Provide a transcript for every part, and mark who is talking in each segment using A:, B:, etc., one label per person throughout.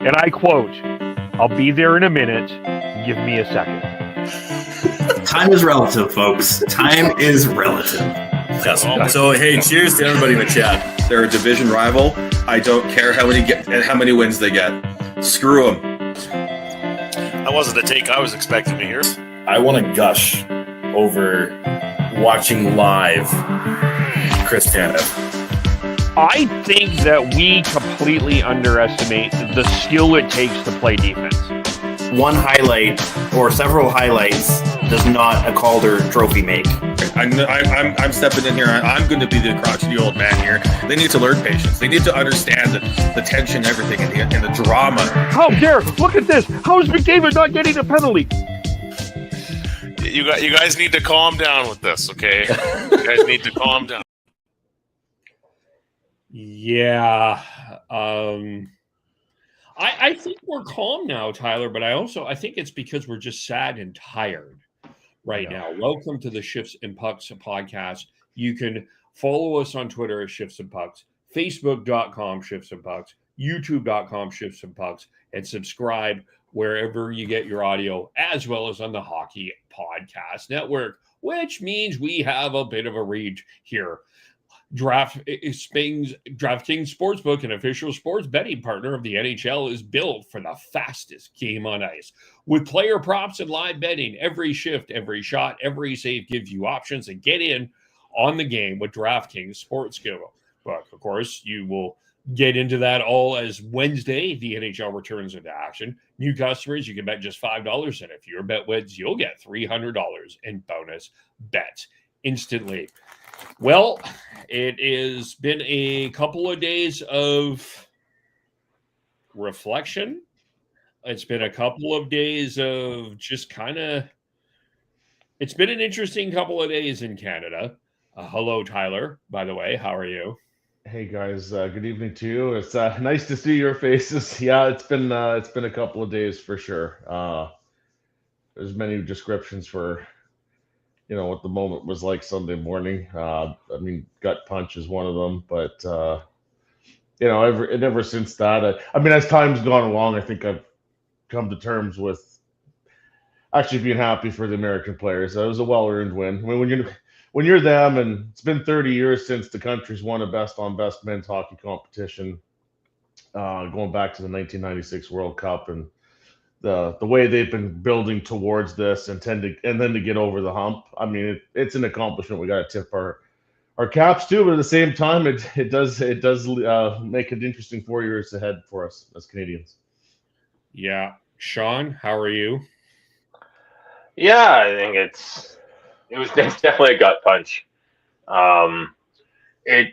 A: And I quote, "I'll be there in a minute. Give me a second."
B: Time is relative, folks. Time is relative.
C: Yes. So, hey, cheers to everybody in the chat. They're a division rival. I don't care how many wins they get. Screw them.
D: That wasn't the take I was expecting to hear.
E: I want to gush over watching live Chris Tanev.
A: I think that we completely underestimate the skill it takes to play defense.
B: One highlight or several highlights does not a Calder trophy make.
C: I'm stepping in here. I'm going to be the crotchety old man here. They need to learn patience. They need to understand the tension, everything, and the drama.
A: How dare! Look at this. How is McDavid not getting a penalty?
D: You guys need to calm down with this, okay? You guys need to calm down.
F: Yeah. I think we're calm now, Tyler, but I think it's because we're just sad and tired right now. Welcome to the Shifts and Pucks podcast. You can follow us on Twitter at Shifts and Pucks, Facebook.com Shifts and Pucks, YouTube.com Shifts and Pucks, and subscribe wherever you get your audio, as well as on the Hockey Podcast Network, which means we have a bit of a reach here. DraftKings Sportsbook, an official sports betting partner of the NHL, is built for the fastest game on ice. With player props and live betting, every shift, every shot, every save gives you options to get in on the game with DraftKings Sportsbook. Of course, you will get into that all as Wednesday, the NHL returns into action. New customers, you can bet just $5, and if your bet wins, you'll get $300 in bonus bets instantly. Well, it has been a couple of days of reflection. It's been a couple of days of just kind of, it's been an interesting couple of days in Canada. Hello, Tyler, by the way. How are you?
G: Hey guys, good evening to you. It's nice to see your faces. Yeah, it's been a couple of days for sure. There's many descriptions for, what the moment was like Sunday morning. Gut punch is one of them, but ever since that, as time's gone along, I think I've come to terms with actually being happy for the American players. It was a well-earned win. I mean, when you're them, and it's been 30 years since the country's won a best-on-best men's hockey competition, going back to the 1996 World Cup, and the way they've been building towards this and then to get over the hump. I mean, it's an accomplishment we got to tip our caps to, but at the same time, it does make it interesting 4 years ahead for us as Canadians.
F: Yeah, Sean, how are you?
H: Yeah, I think it's definitely a gut punch.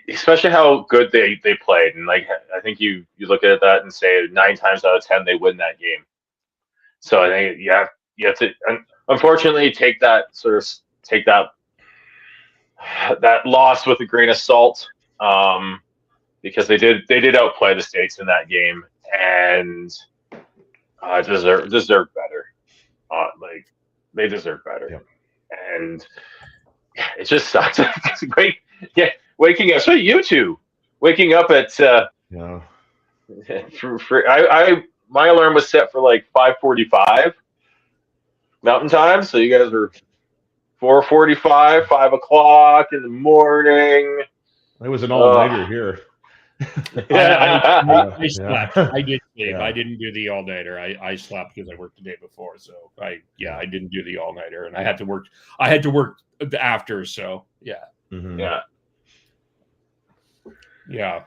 H: Especially how good they played, and I think you look at that and say 9 times out of 10 they win that game. So I think you have to unfortunately take that loss with a grain of salt, because they did outplay the States in that game and deserve better. They deserve better.
G: Yep.
H: And it just sucks. It's great. Yeah, waking up. So you two waking up at my alarm was set for 5:45 Mountain Time, so you guys were 4:45, 5 o'clock in the morning.
G: It was an all-nighter here.
F: I slept. I did sleep.
G: Yeah.
F: I didn't do the all-nighter. I slept because I worked the day before. So I didn't do the all-nighter, and I had to work after. So yeah.
G: Mm-hmm.
F: Yeah.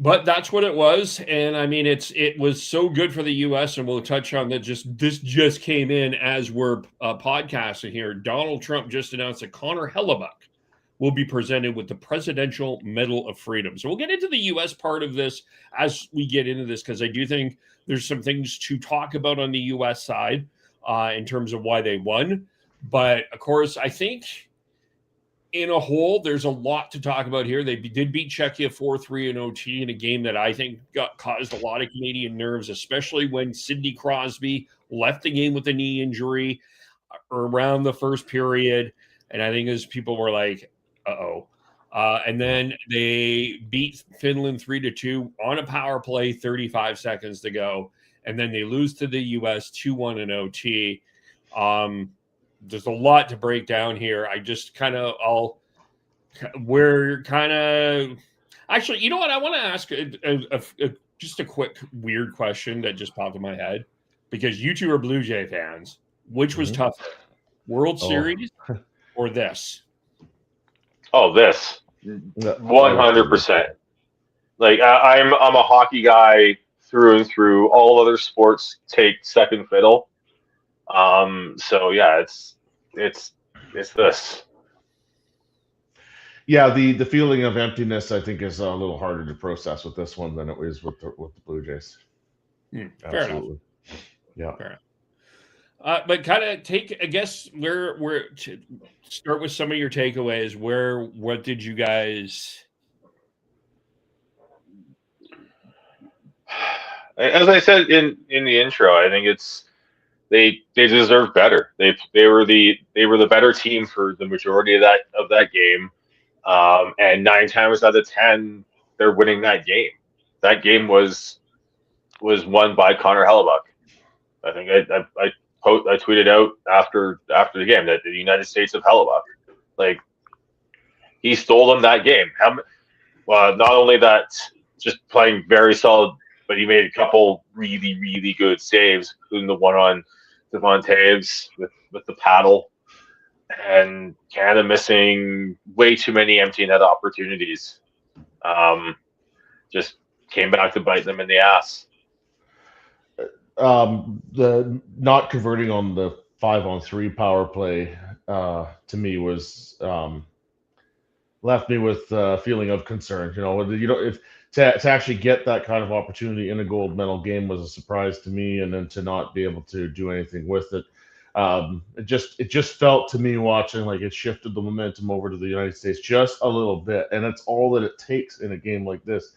F: But that's what it was, and I mean it was so good for the U.S. and we'll touch on that. This just came in as we're podcasting here. Donald Trump just announced that Connor Hellebuyck will be presented with the Presidential Medal of Freedom. So we'll get into the U.S. part of this as we get into this, because I do think there's some things to talk about on the U.S. side in terms of why they won. But of course, I think in a whole, there's a lot to talk about here. They did beat Czechia 4-3 in OT in a game that I think caused a lot of Canadian nerves, especially when Sidney Crosby left the game with a knee injury around the first period. And I think as people were like, uh-oh. And then they beat Finland 3-2 on a power play, 35 seconds to go. And then they lose to the U.S. 2-1 in OT. There's a lot to break down here. I just actually, you know what? I want to ask just a quick weird question that just popped in my head, because you two are Blue Jay fans. Which was tougher, World Series or this?
H: Oh, this 100%. Like I'm a hockey guy through and through. All other sports take second fiddle. So yeah, it's this.
G: Yeah, the feeling of emptiness, I think, is a little harder to process with this one than it is with the Blue Jays.
F: Fair
G: Absolutely.
F: enough.
G: Yeah.
F: Fair enough. But kind of I guess where to start with some of your takeaways. What did you guys?
H: As I said in the intro, I think they deserve better. They were the better team for the majority of that game. And 9 times out of 10, they're winning that game. That game was won by Connor Hellebuyck. I think I tweeted out after the game that the United States of Hellebuyck, like, he stole them that game. Not only that, just playing very solid, but he made a couple really, really good saves, including the one on Devon Taves with the paddle. And Canada missing way too many empty net opportunities. Just came back to bite them in the ass.
G: The not converting on the 5-on-3 power play to me was left me with a feeling of concern. If to actually get that kind of opportunity in a gold medal game was a surprise to me, and then to not be able to do anything with it. It just felt to me watching like it shifted the momentum over to the United States just a little bit, and that's all that it takes in a game like this.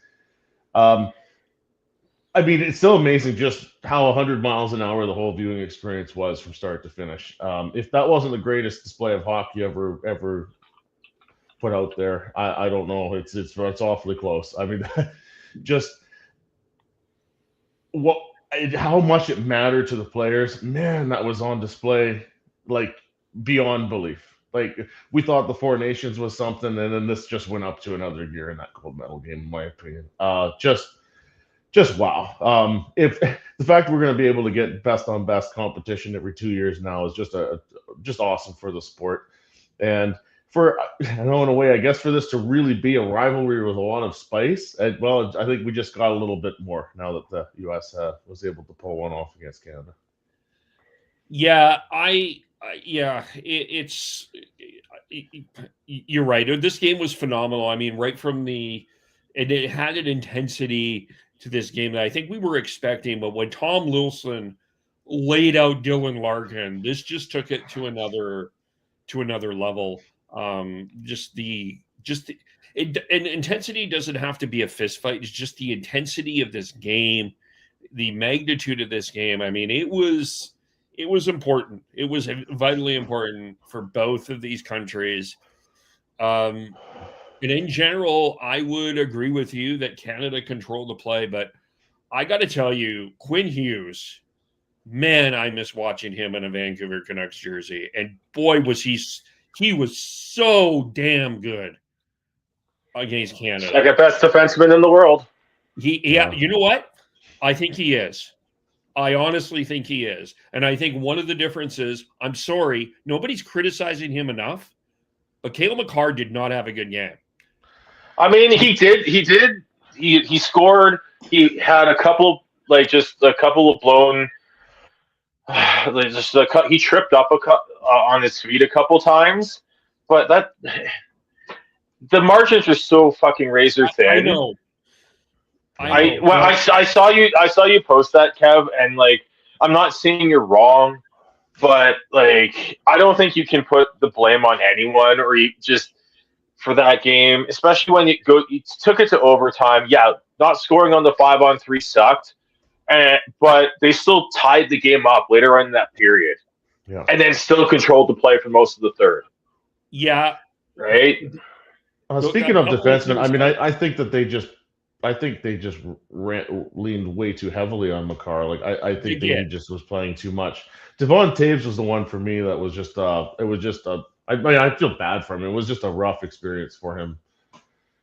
G: I mean, it's still amazing just how 100 miles an hour the whole viewing experience was from start to finish. If that wasn't the greatest display of hockey ever put out there, I don't know. It's awfully close. I mean, just how much it mattered to the players, man, that was on display like beyond belief. Like, we thought the Four Nations was something, and then this just went up to another gear in that gold medal game, in my opinion. Just wow. If the fact we're going to be able to get best on best competition every 2 years now is just awesome for the sport. And in a way, I guess for this to really be a rivalry with a lot of spice, I think we just got a little bit more now that the U.S. was able to pull one off against Canada.
F: Yeah, you're right. This game was phenomenal. I mean, right from it had an intensity to this game that I think we were expecting. But when Tom Lilson laid out Dylan Larkin, this just took it to another level. And intensity doesn't have to be a fist fight. It's just the intensity of this game, the magnitude of this game. I mean, it was important. It was vitally important for both of these countries. And in general, I would agree with you that Canada controlled the play, but I got to tell you, Quinn Hughes, man, I miss watching him in a Vancouver Canucks jersey. And boy, was he was so damn good against Canada.
H: Second best defenseman in the world.
F: Yeah, you know what? I think he is. I honestly think he is. And I think one of the differences, I'm sorry, nobody's criticizing him enough, but Cale Makar did not have a good game.
H: I mean, he did. He scored. He had a couple of blown. He tripped up on his feet a couple times, but the margins are so fucking razor thin.
F: I know.
H: I saw you post that, Kev, and like, I'm not saying you're wrong, but like, I don't think you can put the blame on anyone or just for that game, especially when you took it to overtime. Yeah, not scoring on the 5-on-3 sucked, but they still tied the game up later on in that period, and then still controlled the play for most of the third.
F: Yeah,
H: right.
G: Speaking of defensemen, I mean, I think that they just leaned way too heavily on Makar. Like I think he just was playing too much. Devon Taves was the one for me that was just I mean, I feel bad for him. It was just a rough experience for him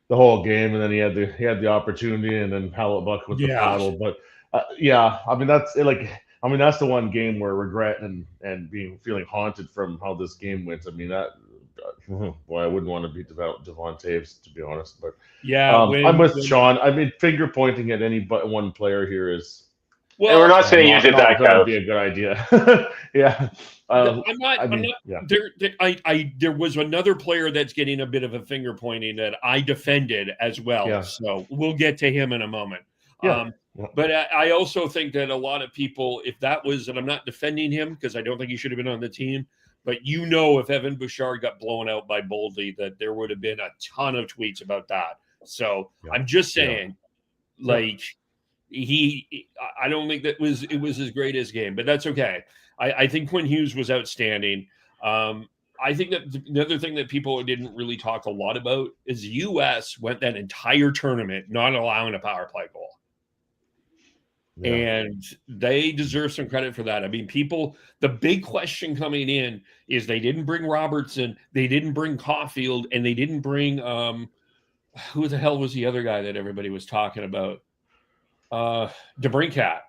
G: the whole game, and then he had the opportunity, and then Hellebuyck with the paddle. But I mean that's the one game where regret and feeling haunted from how this game went. I mean that. Boy, I wouldn't want to beat Devon Taves, to be honest. But I'm with Sean. I mean, finger pointing at any but one player here is.
H: Well, and we're not saying you did that.
G: That would be a good idea. Yeah.
F: There was another player that's getting a bit of a finger pointing that I defended as well. Yeah. So we'll get to him in a moment. But I also think that a lot of people, if that was, and I'm not defending him because I don't think he should have been on the team. But if Evan Bouchard got blown out by Boldy, that there would have been a ton of tweets about that. So I'm just saying, I don't think it was his greatest game, but that's okay. I think Quinn Hughes was outstanding. I think that the other thing that people didn't really talk a lot about is U.S. went that entire tournament not allowing a power play goal. Yeah. And they deserve some credit for that. I mean, the big question coming in is they didn't bring Robertson, they didn't bring Caulfield, and they didn't bring who the hell was the other guy that everybody was talking about? DeBrincat.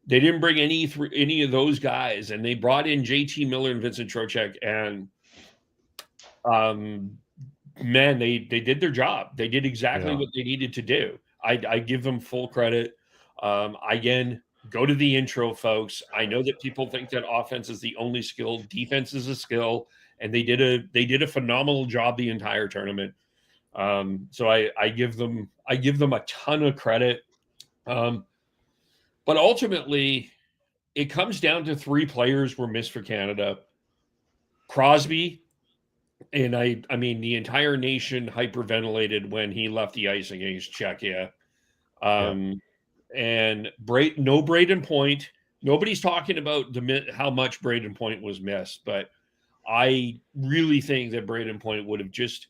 F: They didn't bring any of those guys, and they brought in JT Miller and Vincent Trocheck, and man, they did their job. They did exactly what they needed to do. I give them full credit. Again, go to the intro, folks. I know that people think that offense is the only skill, defense is a skill, and they did a phenomenal job the entire tournament. So I give them a ton of credit. But ultimately, it comes down to 3 players were missed for Canada. Crosby, and I mean the entire nation hyperventilated when he left the ice against Czechia. And no Braden Point. Nobody's talking about how much Braden Point was missed, but I really think that Braden Point would have just,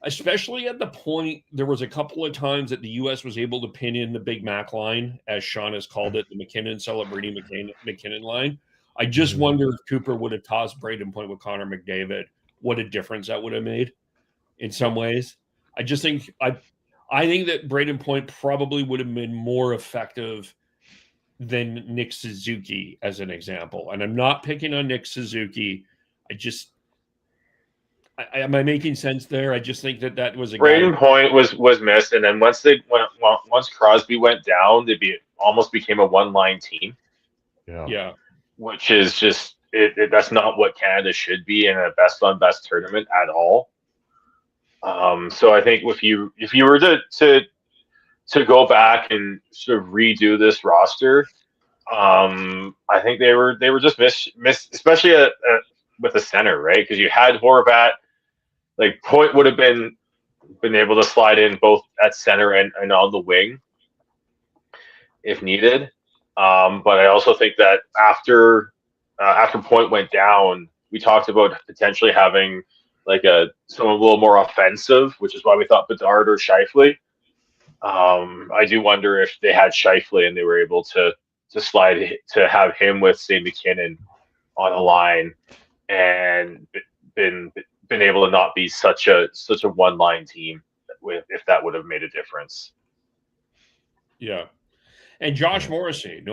F: especially at the point, there was a couple of times that the U.S. was able to pin in the Big Mac line, as Sean has called it, the McKinnon celebrating McKinnon line. I just wonder if Cooper would have tossed Braden Point with Connor McDavid, what a difference that would have made in some ways. I just think I think that Braden Point probably would have been more effective than Nick Suzuki, as an example. And I'm not picking on Nick Suzuki. Am I making sense there? I just think that was a
H: Braden Point was missed, and then once Crosby went down, almost became a one-line team.
G: Yeah.
H: Which is just that's not what Canada should be in a best-on-best tournament at all. So I think if you were to go back and sort of redo this roster, I think they were just missed, especially with the center, right? Because you had Horvat, like Point would have been able to slide in both at center and on the wing if needed. But I also think that after Point went down, we talked about potentially having like someone a little more offensive, which is why we thought Bedard or Scheifele. I do wonder if they had Scheifele and they were able to slide to have him with, say, McKinnon on a line and been able to not be such a one-line team if that would have made a difference.
F: Yeah. And Josh Morrissey,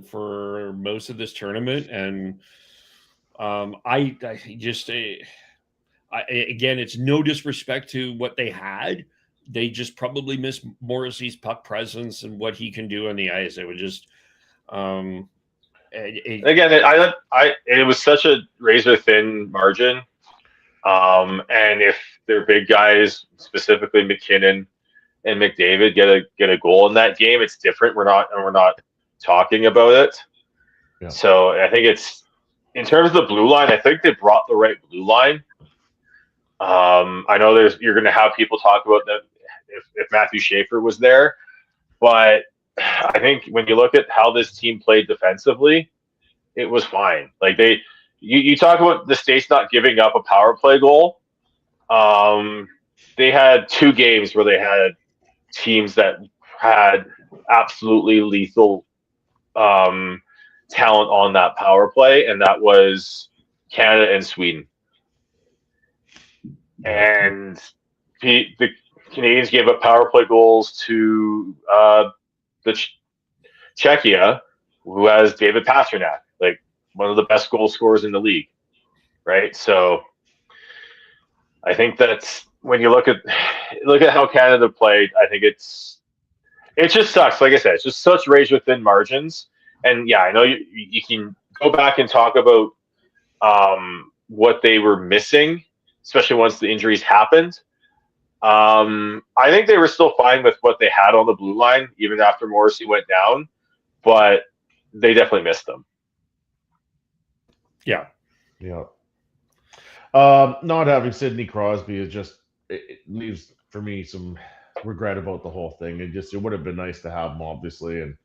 F: for most of this tournament, and again, it's no disrespect to what they had. They just probably miss Morrissey's puck presence and what he can do on the ice. It would just,
H: again, it was such a razor thin margin. And if their big guys, specifically McKinnon and McDavid, get a goal in that game, it's different. We're not talking about it. Yeah. So I think it's, in terms of the blue line, I think they brought the right blue line. I know you're going to have people talk about that if Matthew Schaefer was there, but I think when you look at how this team played defensively, it was fine. Like you talk about the States not giving up a power play goal. They had 2 games where they had teams that had absolutely lethal talent on that power play, and that was Canada and Sweden. And the Canadians gave up power play goals to the Czechia, who has David Pastrnak, like one of the best goal scorers in the league, right? So I think that's when you look at how Canada played. I think it just sucks. Like I said, it's just such rage within margins. And yeah, I know you can go back and talk about what they were missing, especially once the injuries happened. I think they were still fine with what they had on the blue line, even after Morrissey went down, but they definitely missed them.
F: Yeah.
G: Yeah. Not having Sidney Crosby it leaves for me some regret about the whole thing. It would have been nice to have him, obviously, and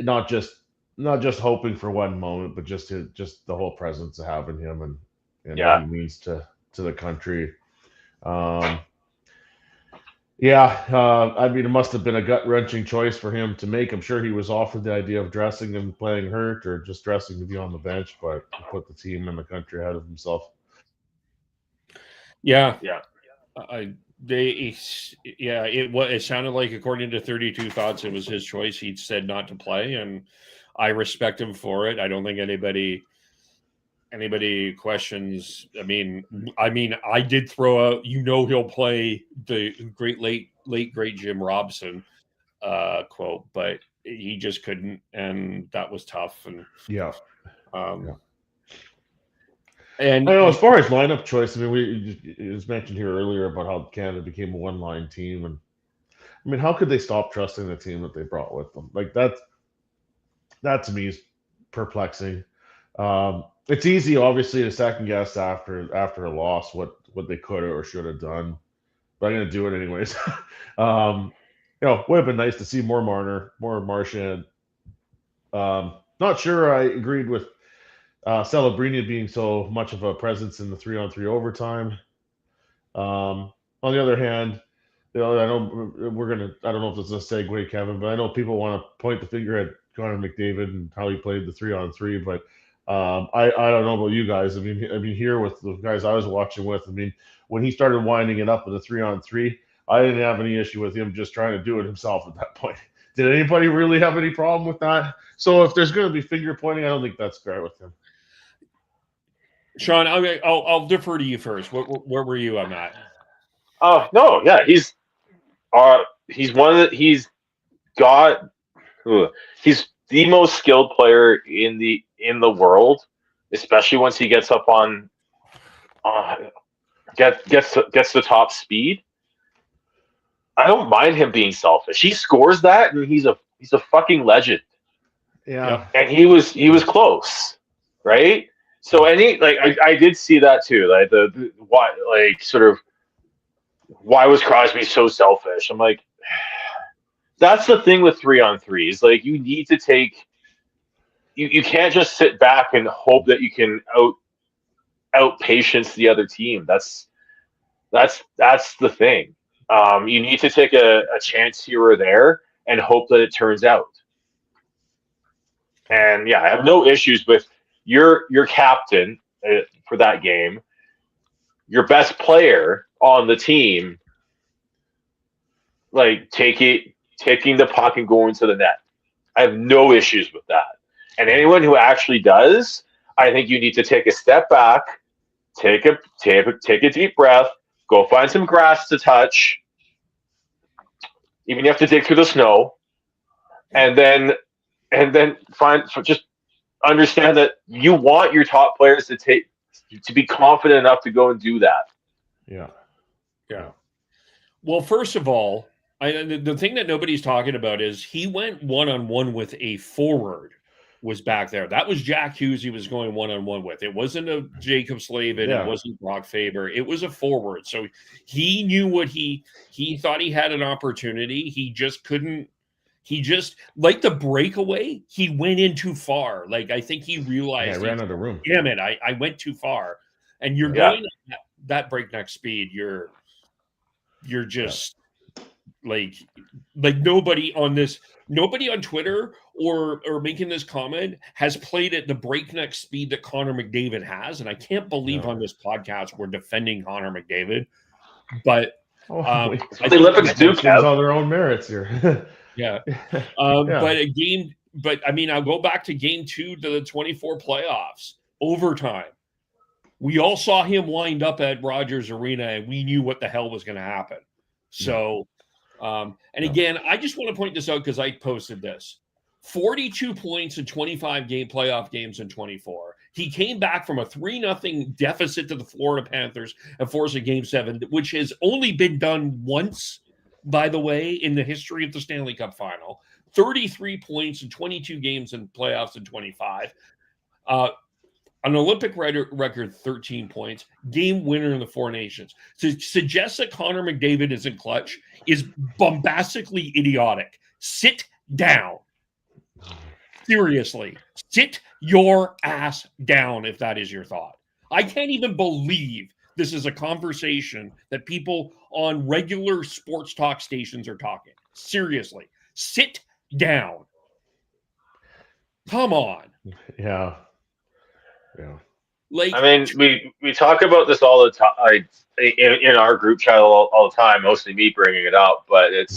G: not just hoping for one moment, but just the whole presence of having him and what he means to the country. I mean, it must have been a gut-wrenching choice for him to make. I'm sure he was offered the idea of dressing and playing hurt or just dressing to be on the bench, but he put the team and the country ahead of himself.
F: Yeah.
H: Yeah.
F: It sounded like, according to 32 Thoughts, it was his choice. He said not to play, and I respect him for it. I don't think anybody questions. I mean, I did throw out, he'll play the great Jim Robson quote, but he just couldn't, and that was tough. And and
G: I know, as far as lineup choice, I mean, it was mentioned here earlier about how Canada became a one-line team, and I mean, how could they stop trusting the team that they brought with them? Like that to me is perplexing. It's easy, obviously, to second guess after a loss what they could or should have done, but I'm going to do it anyways. Would have been nice to see more Marner, more Marchand. Not sure I agreed with Celebrini being so much of a presence in the 3-on-3 overtime. On the other hand, I know I don't know if this is a segue, Kevin, but I know people want to point the finger at Connor McDavid and how he played the 3-on-3, but I don't know about you guys. I mean, here with the guys I was watching with, I mean, when he started winding it up with a 3-on-3, I didn't have any issue with him just trying to do it himself at that point. Did anybody really have any problem with that? So if there's going to be finger pointing, I don't think that's fair with him.
F: Sean, I'll defer to you first. Where were you on that?
H: Oh no, yeah, he's the most skilled player in the world, especially once he gets up on gets the top speed. I don't mind him being selfish. He scores that, and he's a fucking legend.
G: Yeah,
H: and he was close, right? So I did see that too. Like why was Crosby so selfish? I'm like, that's the thing with 3-on-3s. Like, you need to take. You can't just sit back and hope that you can out patience the other team. That's the thing. You need to take a chance here or there and hope that it turns out. And yeah, I have no issues with your captain for that game, your best player on the team, like taking the puck and going to the net. I have no issues with that. And anyone who actually does, I think you need to take a step back, take a deep breath, go find some grass to touch, even if you have to dig through the snow, and then just understand that you want your top players to be confident enough to go and do that.
G: Yeah.
F: Well, first of all, the thing that nobody's talking about is he went one-on-one with a forward, was back there. That was Jack Hughes he was going one-on-one with. It wasn't a Jacob Slavin.
G: Yeah.
F: It wasn't Brock Faber. It was a forward. So he knew what he thought he had an opportunity. He just couldn't. He just, like the breakaway, he went in too far. Like, I think he realized.
G: I ran out of room.
F: Damn it, I went too far. And you're going that breakneck speed, you're just like nobody on Twitter or making this comment has played at the breakneck speed that Connor McDavid has. And I can't believe on this podcast we're defending Connor McDavid, but
B: the Olympics do count
G: on their own merits here.
F: Yeah. But I mean, I'll go back to game 2 to the 24 playoffs, overtime. We all saw him wind up at Rogers Arena, and we knew what the hell was going to happen. So, again, I just want to point this out because I posted this. 42 points in 25 playoff games in 24. He came back from a 3-0 deficit to the Florida Panthers and forced a Game 7, which has only been done once, by the way, in the history of the Stanley Cup Final. 33 points in 22 games in playoffs in 25. An Olympic record, 13 points. Game winner in the Four Nations. To suggest that Connor McDavid isn't clutch is bombastically idiotic. Sit down. Seriously. Sit your ass down if that is your thought. I can't even believe this is a conversation that people on regular sports talk stations are talking. Seriously. Sit down. Come on.
G: Yeah.
H: I mean, we talk about this all the time in our group chat all the time. Mostly me bringing it up, but if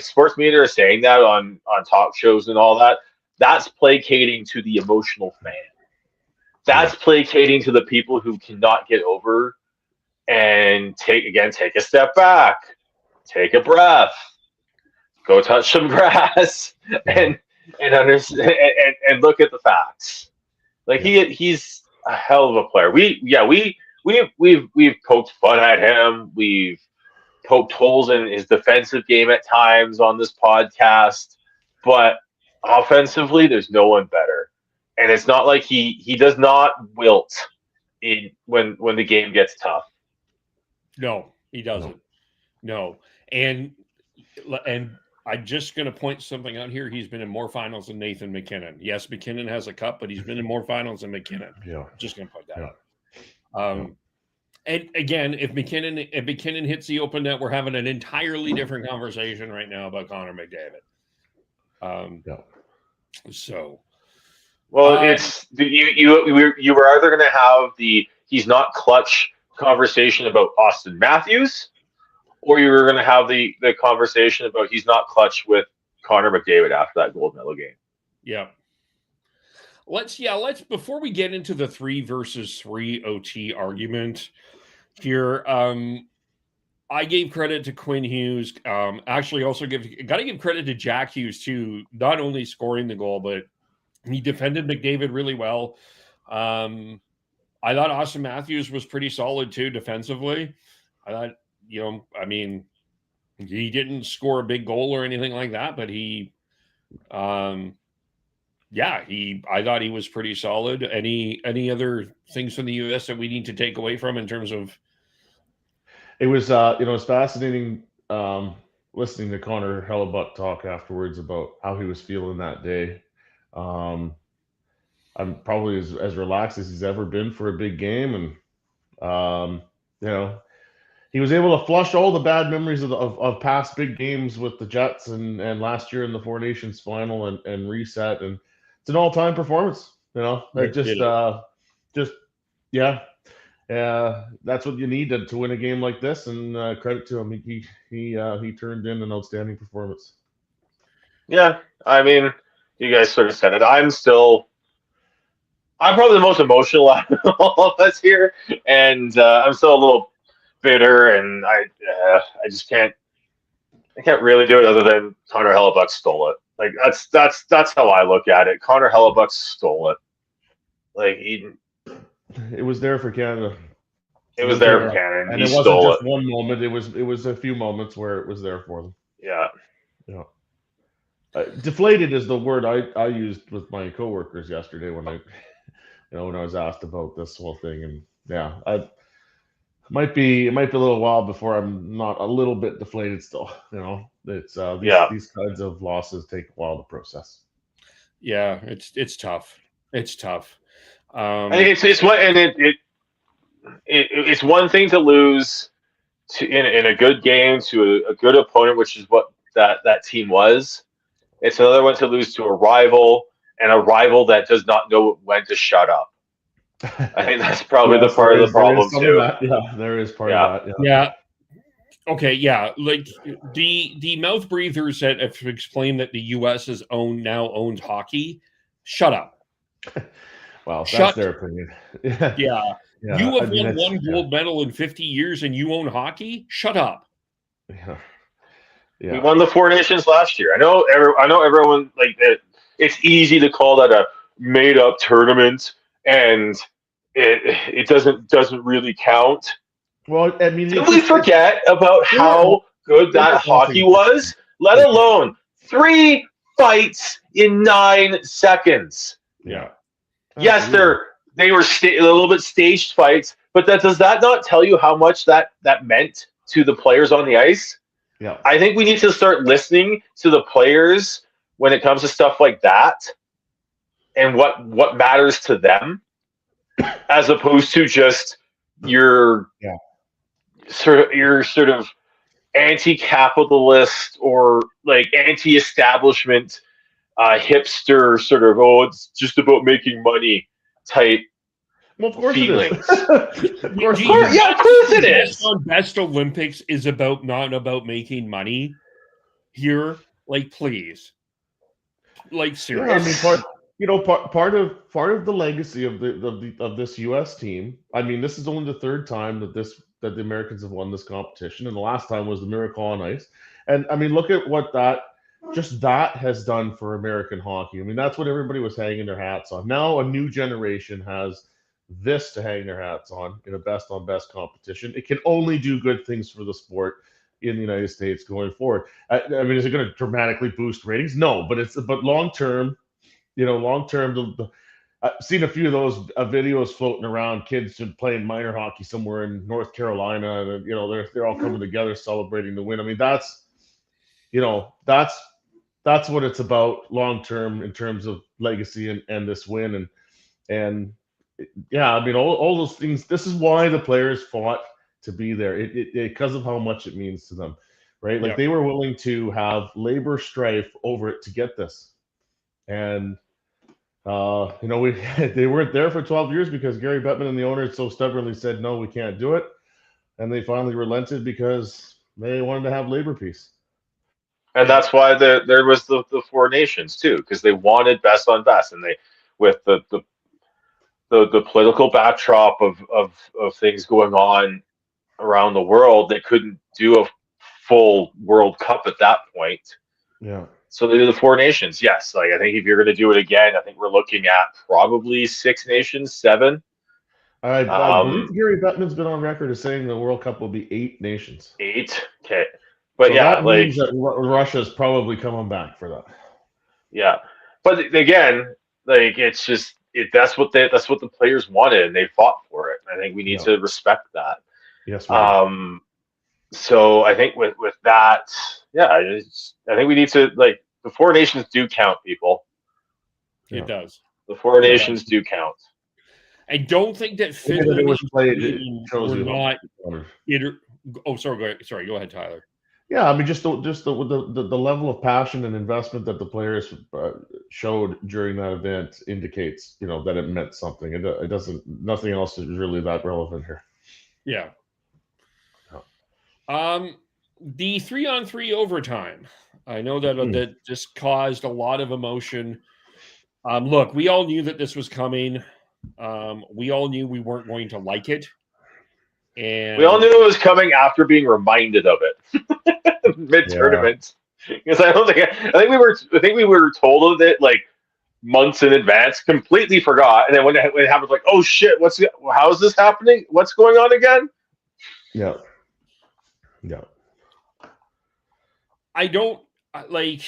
H: sports media are saying that on talk shows and all that, that's placating to the emotional fan. That's placating to the people who cannot get over and take a step back, take a breath, go touch some grass, and understand and look at the facts. Like he's a hell of a player. We've poked fun at him. We've poked holes in his defensive game at times on this podcast, but offensively, there's no one better. And it's not like he does not wilt when the game gets tough.
F: No, he doesn't. No. And I'm just going to point something out here. He's been in more finals than Nathan McKinnon. Yes, McKinnon has a cup, but he's been in more finals than McKinnon. Yeah, just going to point that out. And again, if McKinnon hits the open net, we're having an entirely different conversation right now about Connor McDavid. So,
H: well, it's you were either going to have the he's not clutch conversation about Austin Matthews, or you were going to have the conversation about he's not clutch with Connor McDavid after that gold medal game.
F: Yeah. Let's before we get into the 3 versus 3 OT argument here, I gave credit to Quinn Hughes. Actually, also got to give credit to Jack Hughes too. Not only scoring the goal, but he defended McDavid really well. I thought Austin Matthews was pretty solid too defensively. I thought, I mean, he didn't score a big goal or anything like that, but I thought he was pretty solid. Any other things from the U.S. that we need to take away from in terms of?
G: It was, it was fascinating listening to Connor Hellebuyck talk afterwards about how he was feeling that day. I'm probably as relaxed as he's ever been for a big game, and he was able to flush all the bad memories of past big games with the Jets and last year in the Four Nations final and reset, and it's an all-time performance. That's what you need to win a game like this, and credit to him. He turned in an outstanding performance.
H: Yeah, I mean, you guys sort of said it. I'm probably the most emotional out of all of us here, and I'm still a little bitter, and I just can't really do it other than Connor Hellebuyck stole it. Like that's how I look at it. Connor Hellebuyck stole it. Like
G: it was there for Canada.
H: It was there for Canada,
G: and it wasn't just one moment. It was a few moments where it was there for them.
H: Yeah.
G: Deflated is the word I used with my coworkers yesterday when I was asked about this whole thing, and it might be a little while before I'm not a little bit deflated still. It's these kinds of losses take a while to process.
F: Yeah, it's tough. It's tough.
H: I think it's one, and it's one thing to lose in a good game to a good opponent, which is what that team was. It's another one to lose to a rival, and a rival that does not know when to shut up. I think that's probably the part of the problem too.
G: Yeah, there is part
H: Yeah.
G: of that.
F: Yeah. Okay, yeah. Like the mouth breathers that have explained that the US now owns hockey, shut up.
G: Well, that's
F: Shut-
G: their opinion.
F: Yeah.
G: Yeah,
F: You have
G: I mean,
F: won
G: it's-
F: one gold medal in 50 years and you own hockey? Shut up.
G: Yeah.
H: We
G: Yeah.
H: won the Four Nations last year. I know everyone like it. It's easy to call that a made-up tournament, and it doesn't really count.
G: Well, I mean,
H: Did we forget about how good that hockey was? Let alone 3 fights in 9 seconds.
G: Yeah.
H: Yes, they were a little bit staged fights, but does that not tell you how much that meant to the players on the ice?
G: Yeah.
H: I think we need to start listening to the players when it comes to stuff like that, and what matters to them, as opposed to just your sort of anti-capitalist or like anti-establishment hipster sort of it's just about making money type
G: Well, of course
H: feelings.
G: It is. Of course,
H: Yeah, of course it is.
F: Best Olympics is not about making money here. Like, please. Like, seriously.
G: Yeah, I mean, part of the legacy of this U.S. team. I mean, this is only the third time that the Americans have won this competition, and the last time was the Miracle on Ice. And I mean, look at what that has done for American hockey. I mean, that's what everybody was hanging their hats on. Now a new generation has this to hang their hats on in a best on best competition. It can only do good things for the sport in the United States going forward. I mean, is it going to dramatically boost ratings? No, but long term, I've seen a few of those videos floating around, kids playing minor hockey somewhere in North Carolina, and they're all coming together celebrating the win. I mean, that's what it's about long term in terms of legacy and this win and yeah, I mean all those things. This is why the players fought to be there. It because of how much it means to them, right? Like they were willing to have labor strife over it to get this, and they weren't there for 12 years because Gary Bettman and the owners so stubbornly said no, we can't do it, and they finally relented because they wanted to have labor peace.
H: And that's why there was the Four Nations too, because they wanted best on best, and they with the political backdrop of things going on around the world, they couldn't do a full World Cup at that point.
G: Yeah.
H: So they did the Four Nations. Yes, like I think if you're going to do it again, I think we're looking at probably 6 nations, 7.
G: I believe Gary Bettman's been on record as saying the World Cup will be 8 nations.
H: 8, okay. But
G: so
H: yeah,
G: that
H: like
G: means that Russia's probably coming back for that.
H: Yeah, but again, like it's just that's what the players wanted, and they fought for it. I think we need to respect that.
G: Yes.
H: So I think with that, yeah, I think we need to like the Four Nations do count, people.
F: It does.
H: The Four Nations do count.
F: I don't think that Finland were not. Sorry, go ahead, Tyler.
G: Yeah, I mean, just the level of passion and investment that the players showed during that event indicates, that it meant something. It doesn't. Nothing else is really that relevant here.
F: Yeah. The 3-on-3 overtime. I know that just caused a lot of emotion. Look, we all knew that this was coming. We all knew we weren't going to like it. And
H: we all knew it was coming after being reminded of it mid-tournament. Because I think we were told of it like months in advance, completely forgot, and then when it happened, like, oh shit, how is this happening? What's going on again?
G: Yeah.
F: I don't like.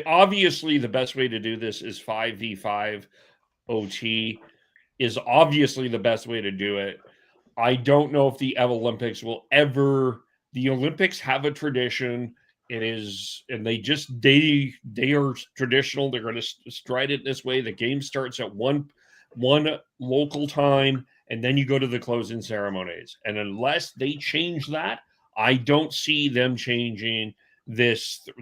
F: Obviously, the best way to do this is 5v5 OT. Is obviously the best way to do it. I don't know if the Olympics will ever. The Olympics have a tradition, It is, and they are traditional. They're going to stride it this way. The game starts at one local time, and then you go to the closing ceremonies. And unless they change that, I don't see them changing the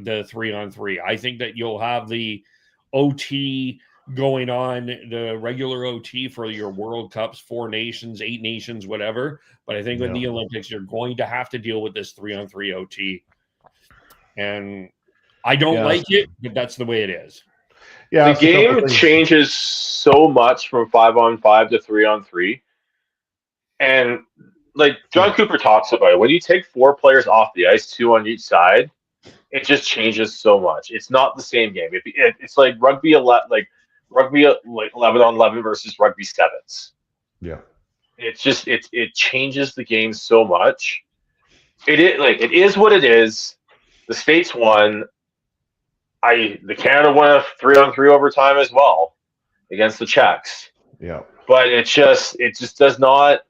F: 3-on-3. I think that you'll have the OT going on, the regular OT for your World Cups, 4 nations, 8 nations, whatever. But I think in the Olympics, you're going to have to deal with this 3-on-3 OT. And I don't like it, but that's the way it is.
H: Yeah, the game changes so much from 5-on-5 to 3-on-3. And like John Cooper talks about it, when you take 4 players off the ice, 2 on each side, it just changes so much. It's not the same game. It's like rugby 11 on 11 versus rugby 7s.
G: Yeah.
H: It's just it changes the game so much. It is what it is. The States won. The Canada won a 3-on-3 overtime as well against the Czechs.
G: Yeah.
H: But it just does not,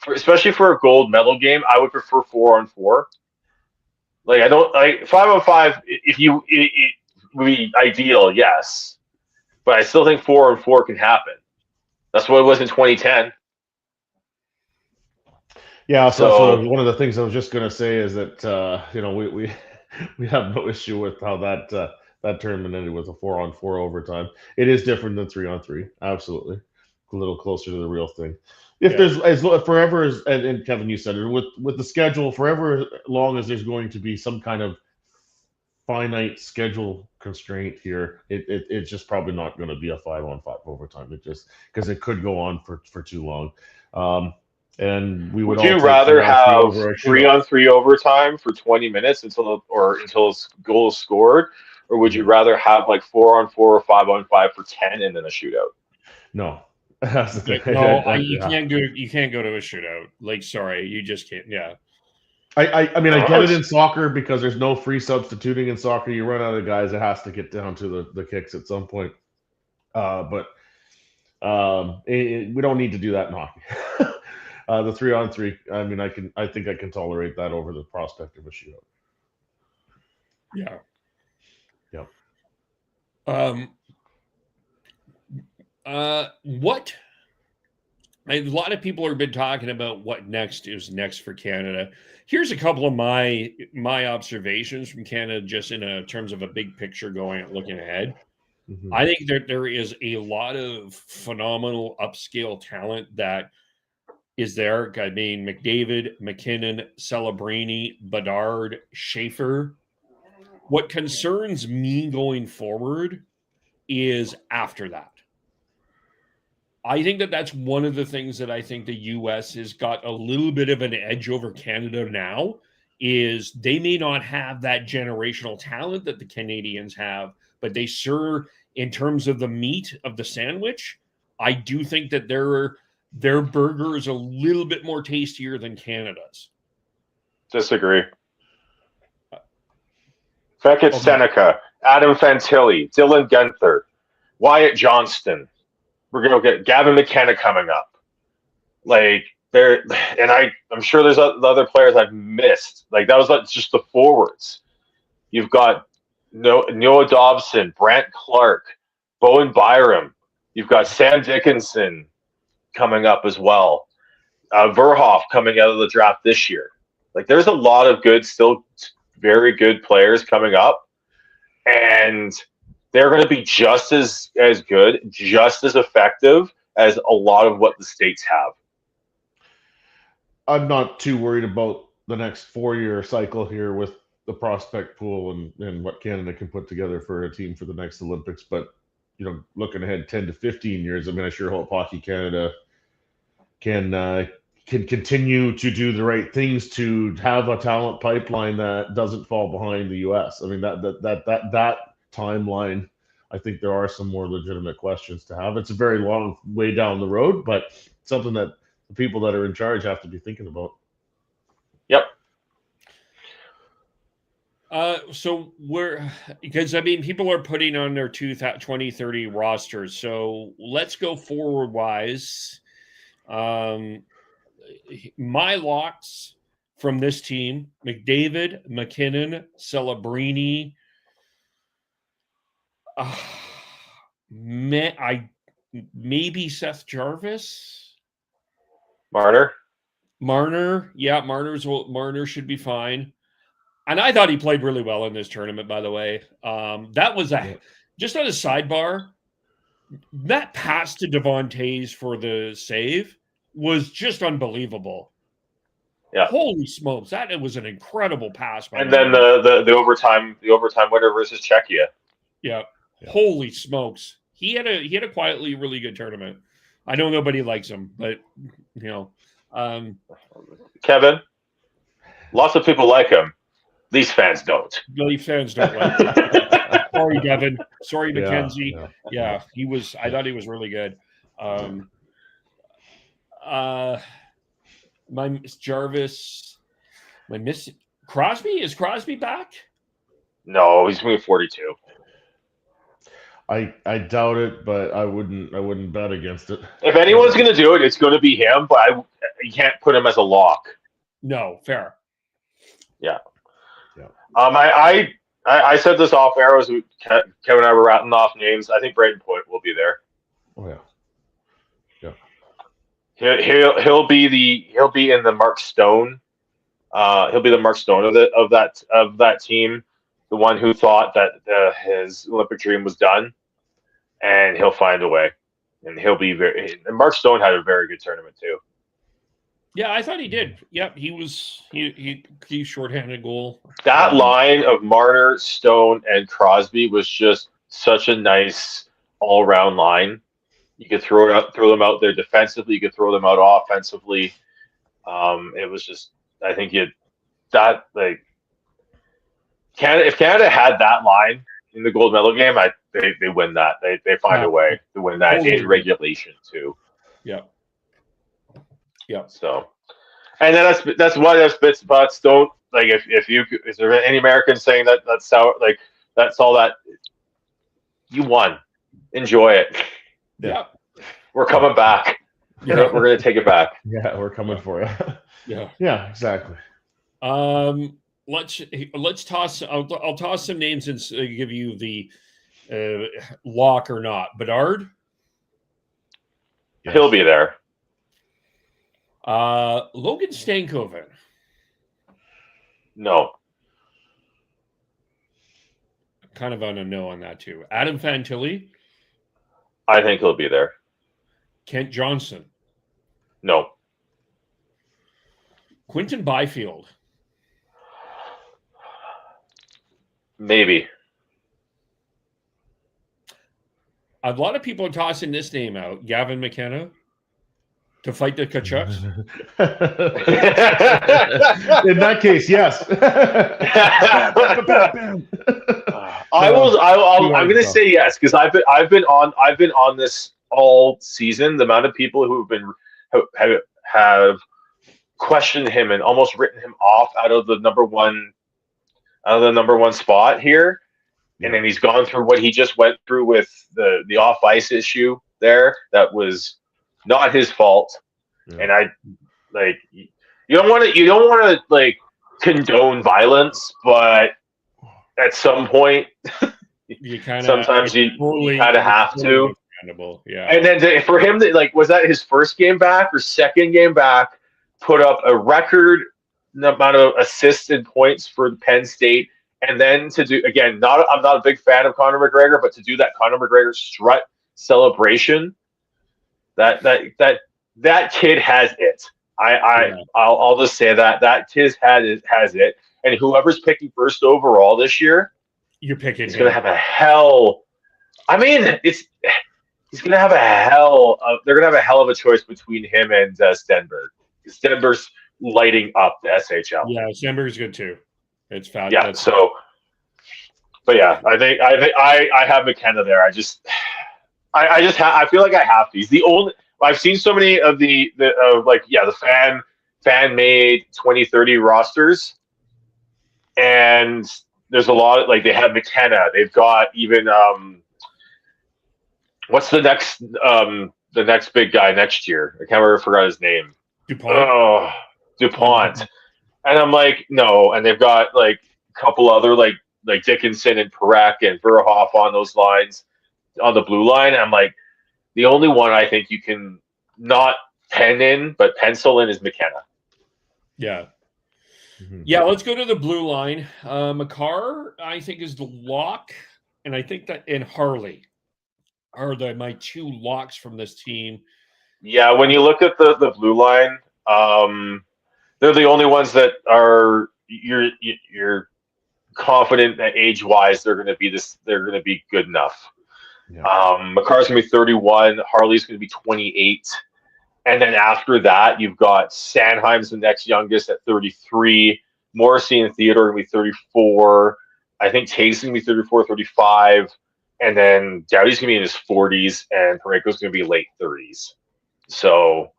H: especially for a gold medal game, I would prefer 4-on-4. Like, I don't like 5-on-5. It would be ideal, yes, but I still think 4-on-4 can happen. That's what it was in 2010.
G: Yeah, so one of the things I was just going to say is that we have no issue with how that tournament ended with a 4-on-4 overtime. It is different than 3-on-3, absolutely, a little closer to the real thing. If there's forever, and Kevin, you said it, with the schedule, forever long as there's going to be some kind of finite schedule constraint here, it's just probably not going to be a 5-on-5 overtime. It just because it could go on for too long. And we would
H: you rather have 3-on-3 overtime for 20 minutes until a goal is scored, or would you rather have like 4-on-4 or 5-on-5 for 10 and then a shootout?
G: No.
F: No, you can't go to a shootout. Like, sorry, you just can't. Yeah.
G: I mean, I get it in soccer because there's no free substituting in soccer. You run out of guys. It has to get down to the kicks at some point. But we don't need to do that in hockey. The 3-on-3. I mean, I think I can tolerate that over the prospect of a shootout.
F: Yeah.
G: Yep.
F: What a lot of people have been talking about what is next for Canada. Here's a couple of my observations from Canada, just in terms of a big picture looking ahead. Mm-hmm. I think that there is a lot of phenomenal upscale talent that is there. I mean, McDavid, McKinnon, Celebrini, Bedard, Schaefer. What concerns me going forward is after that. I think that that's one of the things that I think the U.S. has got a little bit of an edge over Canada now, is they may not have that generational talent that the Canadians have, but they sure, in terms of the meat of the sandwich, I do think that their burger is a little bit more tastier than Canada's.
H: Disagree. Beckett Seneca, Adam Fantilli, Dylan Guenther, Wyatt Johnston. We're going to get Gavin McKenna coming up. Like, I'm sure there's other players I've missed. Like, that was just the forwards. You've got Noah Dobson, Brant Clark, Bowen Byram. You've got Sam Dickinson coming up as well. Verhoff coming out of the draft this year. Like, there's a lot of still very good players coming up. And they're going to be just as good, just as effective as a lot of what the States have.
G: I'm not too worried about the next 4-year cycle here with the prospect pool and what Canada can put together for a team for the next Olympics. But, looking ahead 10 to 15 years, I mean, I sure hope Hockey Canada can continue to do the right things to have a talent pipeline that doesn't fall behind the U.S. I mean, that timeline, I think there are some more legitimate questions to have. It's a very long way down the road, but something that the people that are in charge have to be thinking about.
H: Yep.
F: Because people are putting on their 2030 rosters. So let's go forward wise. My locks from this team: McDavid, McKinnon, Celebrini. Maybe Seth Jarvis.
H: Marner.
F: Yeah, Marner should be fine. And I thought he played really well in this tournament, by the way. That was just on a sidebar. That pass to Devon Toews for the save was just unbelievable.
H: Yeah.
F: Holy smokes. It was an incredible pass.
H: And then the overtime winner versus Czechia.
F: Yeah. Holy smokes. He had a quietly really good tournament. I know nobody likes him, but
H: Kevin, lots of people like him. These fans don't.
F: These fans don't like him. Sorry, Devin. Sorry, Mackenzie. Yeah, he was. I thought he was really good. My Jarvis. Crosby. Is Crosby back?
H: No, he's moving 42.
G: I doubt it, but I wouldn't bet against it.
H: If anyone's going to do it, it's going to be him. But you can't put him as a lock.
F: No, fair.
H: Yeah. I said this off air as Kevin and I were rattling off names. I think Braden Point will be there.
G: Oh yeah.
H: He'll be in the Mark Stone. He'll be the Mark Stone of that team, the one who thought that his Olympic dream was done, and he'll find a way, and he'll be very. And Mark Stone had a very good tournament too.
F: Yeah, I thought he did. Yep, he shorthanded goal.
H: That line of Marner, Stone, and Crosby was just such a nice all-around line. You could throw them out there defensively. You could throw them out offensively. It was just, I think if Canada had that line in the gold medal game, they win that. They find a way to win that in regulation too.
F: Yeah. Yeah.
H: So, and then that's bits butts. Don't like is there any Americans saying that's all that you won. Enjoy it.
F: Yeah.
H: We're coming back.
F: Yeah.
H: We're gonna take it back.
G: Yeah, we're coming for you.
F: Yeah.
G: Yeah, exactly.
F: Let's toss. I'll toss some names and give you the lock or not. Bedard.
H: Yes. He'll be there.
F: Logan Stankoven.
H: No.
F: Kind of on a no on that too. Adam Fantilli.
H: I think he'll be there.
F: Kent Johnson.
H: No.
F: Quinton Byfield.
H: Maybe.
F: A lot of people are tossing this name out. Gavin McKenna to fight the Canucks.
G: In that case, yes.
H: I'm going to say yes because I've been on this all season. The amount of people who have questioned him and almost written him off out of the number one spot here, and then he's gone through what he just went through with the off ice issue there. That was not his fault, and you don't want to condone violence, but at some point, sometimes you kind of have to.
F: Yeah.
H: And then for him, was that his first game back or second game back? Put up a record amount of assists and points for Penn State, and then to do again. I'm not a big fan of Conor McGregor, but to do that Conor McGregor strut celebration, that kid has it. I'll just say that kid has it, and whoever's picking first overall this year,
F: you're picking.
H: He's going to have a hell. I mean, he's going to have a hell. They're going to have a hell of a choice between him and Stenberg. Stenberg's lighting up the SHL.
F: Yeah, Stenberg's good too. It's fat.
H: Yeah. So, but yeah, I think I have McKenna there. I feel like I have to. He's the only. I've seen so many of the fan made 2030 rosters, and there's a lot they have McKenna. They've got even what's the next big guy next year? I can't remember. I forgot his name.
F: DuPont.
H: Oh, DuPont. And I'm like, no. And they've got like a couple other like Dickinson and Perek and Verhoff on those lines on the blue line. And I'm like, the only one I think you can not pen in, but pencil in is McKenna.
F: Yeah.
G: Mhm.
F: Yeah, let's go to the blue line. Makar, I think, is the lock. And I think that and Harley are my two locks from this team.
H: Yeah, when you look at the blue line, they're the only ones that are you're confident that age wise they're going to be good enough.
G: Yeah.
H: Makar's going to be 31, Harley's going to be 28, and then after that you've got Sanheim's the next youngest at 33, Morrissey and Theodore are going to be 34. I think Tate's going to be 34, 35, and then Doughty's going to be in his 40s, and Parayko's going to be late 30s. So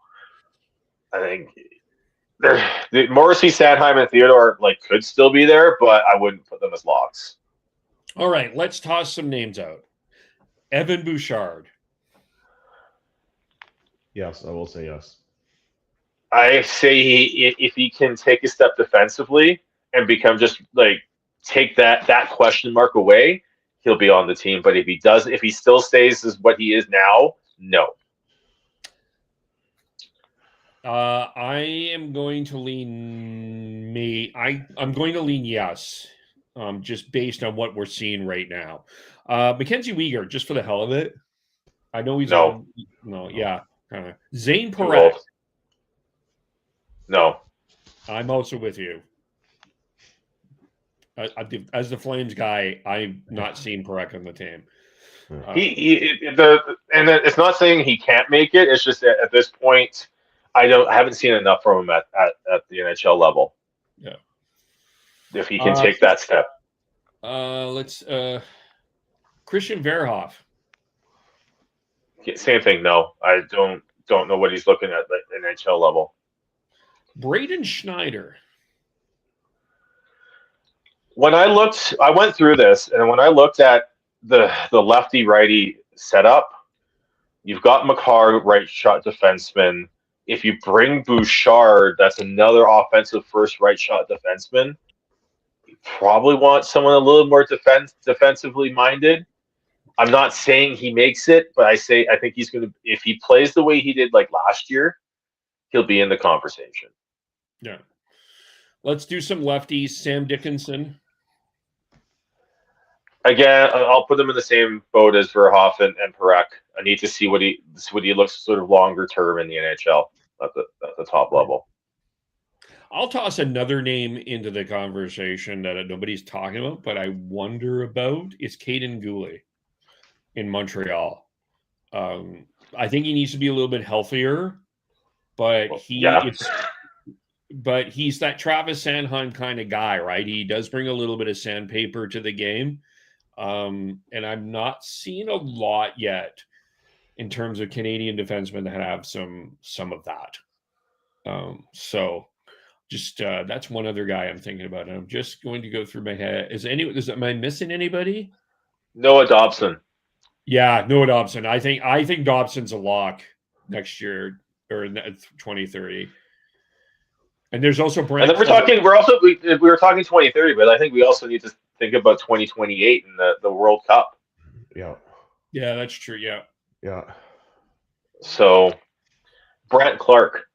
H: I think Morrissey, Sanheim, and Theodore could still be there, but I wouldn't put them as locks.
F: All right, let's toss some names out. Evan Bouchard.
G: Yes, I will say yes.
H: I say if he can take a step defensively and become just take that question mark away, he'll be on the team. But if he still stays as what he is now, no.
F: I am going to lean I'm going to lean yes, just based on what we're seeing right now. Mackenzie Weegar, just for the hell of it. I know he's
H: No.
F: Yeah, kind of. Zane Perret.
H: No.
F: I'm also with you. As the Flames guy, I've not seen Perret on the team.
H: And it's not saying he can't make it. It's just that at this point, I haven't seen enough from him at the NHL level.
F: Yeah.
H: If he can take that step.
F: Let's Christian Verhoff.
H: Same thing. No, I don't know what he's looking at the NHL level.
F: Braden Schneider.
H: When I went through this, and when I looked at the lefty righty setup, you've got Makar, right shot defenseman. If you bring Bouchard, that's another offensive first right shot defenseman. You probably want someone a little more defensively minded. I'm not saying he makes it, but I think he's going to. If he plays the way he did last year, he'll be in the conversation.
F: Yeah. Let's do some lefties. Sam Dickinson.
H: Again, I'll put him in the same boat as Verhoff and Perek. I need to see what he looks sort of longer term in the NHL at the top level.
F: I'll toss another name into the conversation that nobody's talking about, but I wonder about. It's Caden Goulet in Montreal. I think he needs to be a little bit healthier, but but he's that Travis Sanheim kind of guy, right? He does bring a little bit of sandpaper to the game. And I'm not seeing a lot yet in terms of Canadian defensemen that have some of that. So just that's one other guy I'm thinking about. And I'm just going to go through my head. Am I missing anybody?
H: Noah Dobson.
F: Yeah, Noah Dobson. I think Dobson's a lock next year or in 2030. And there's also Brent.
H: And then we were talking 2030, but I think we also need to think about 2028 and the World Cup.
G: Yeah.
F: Yeah, that's true. Yeah.
G: Yeah.
H: So, Brent Clark.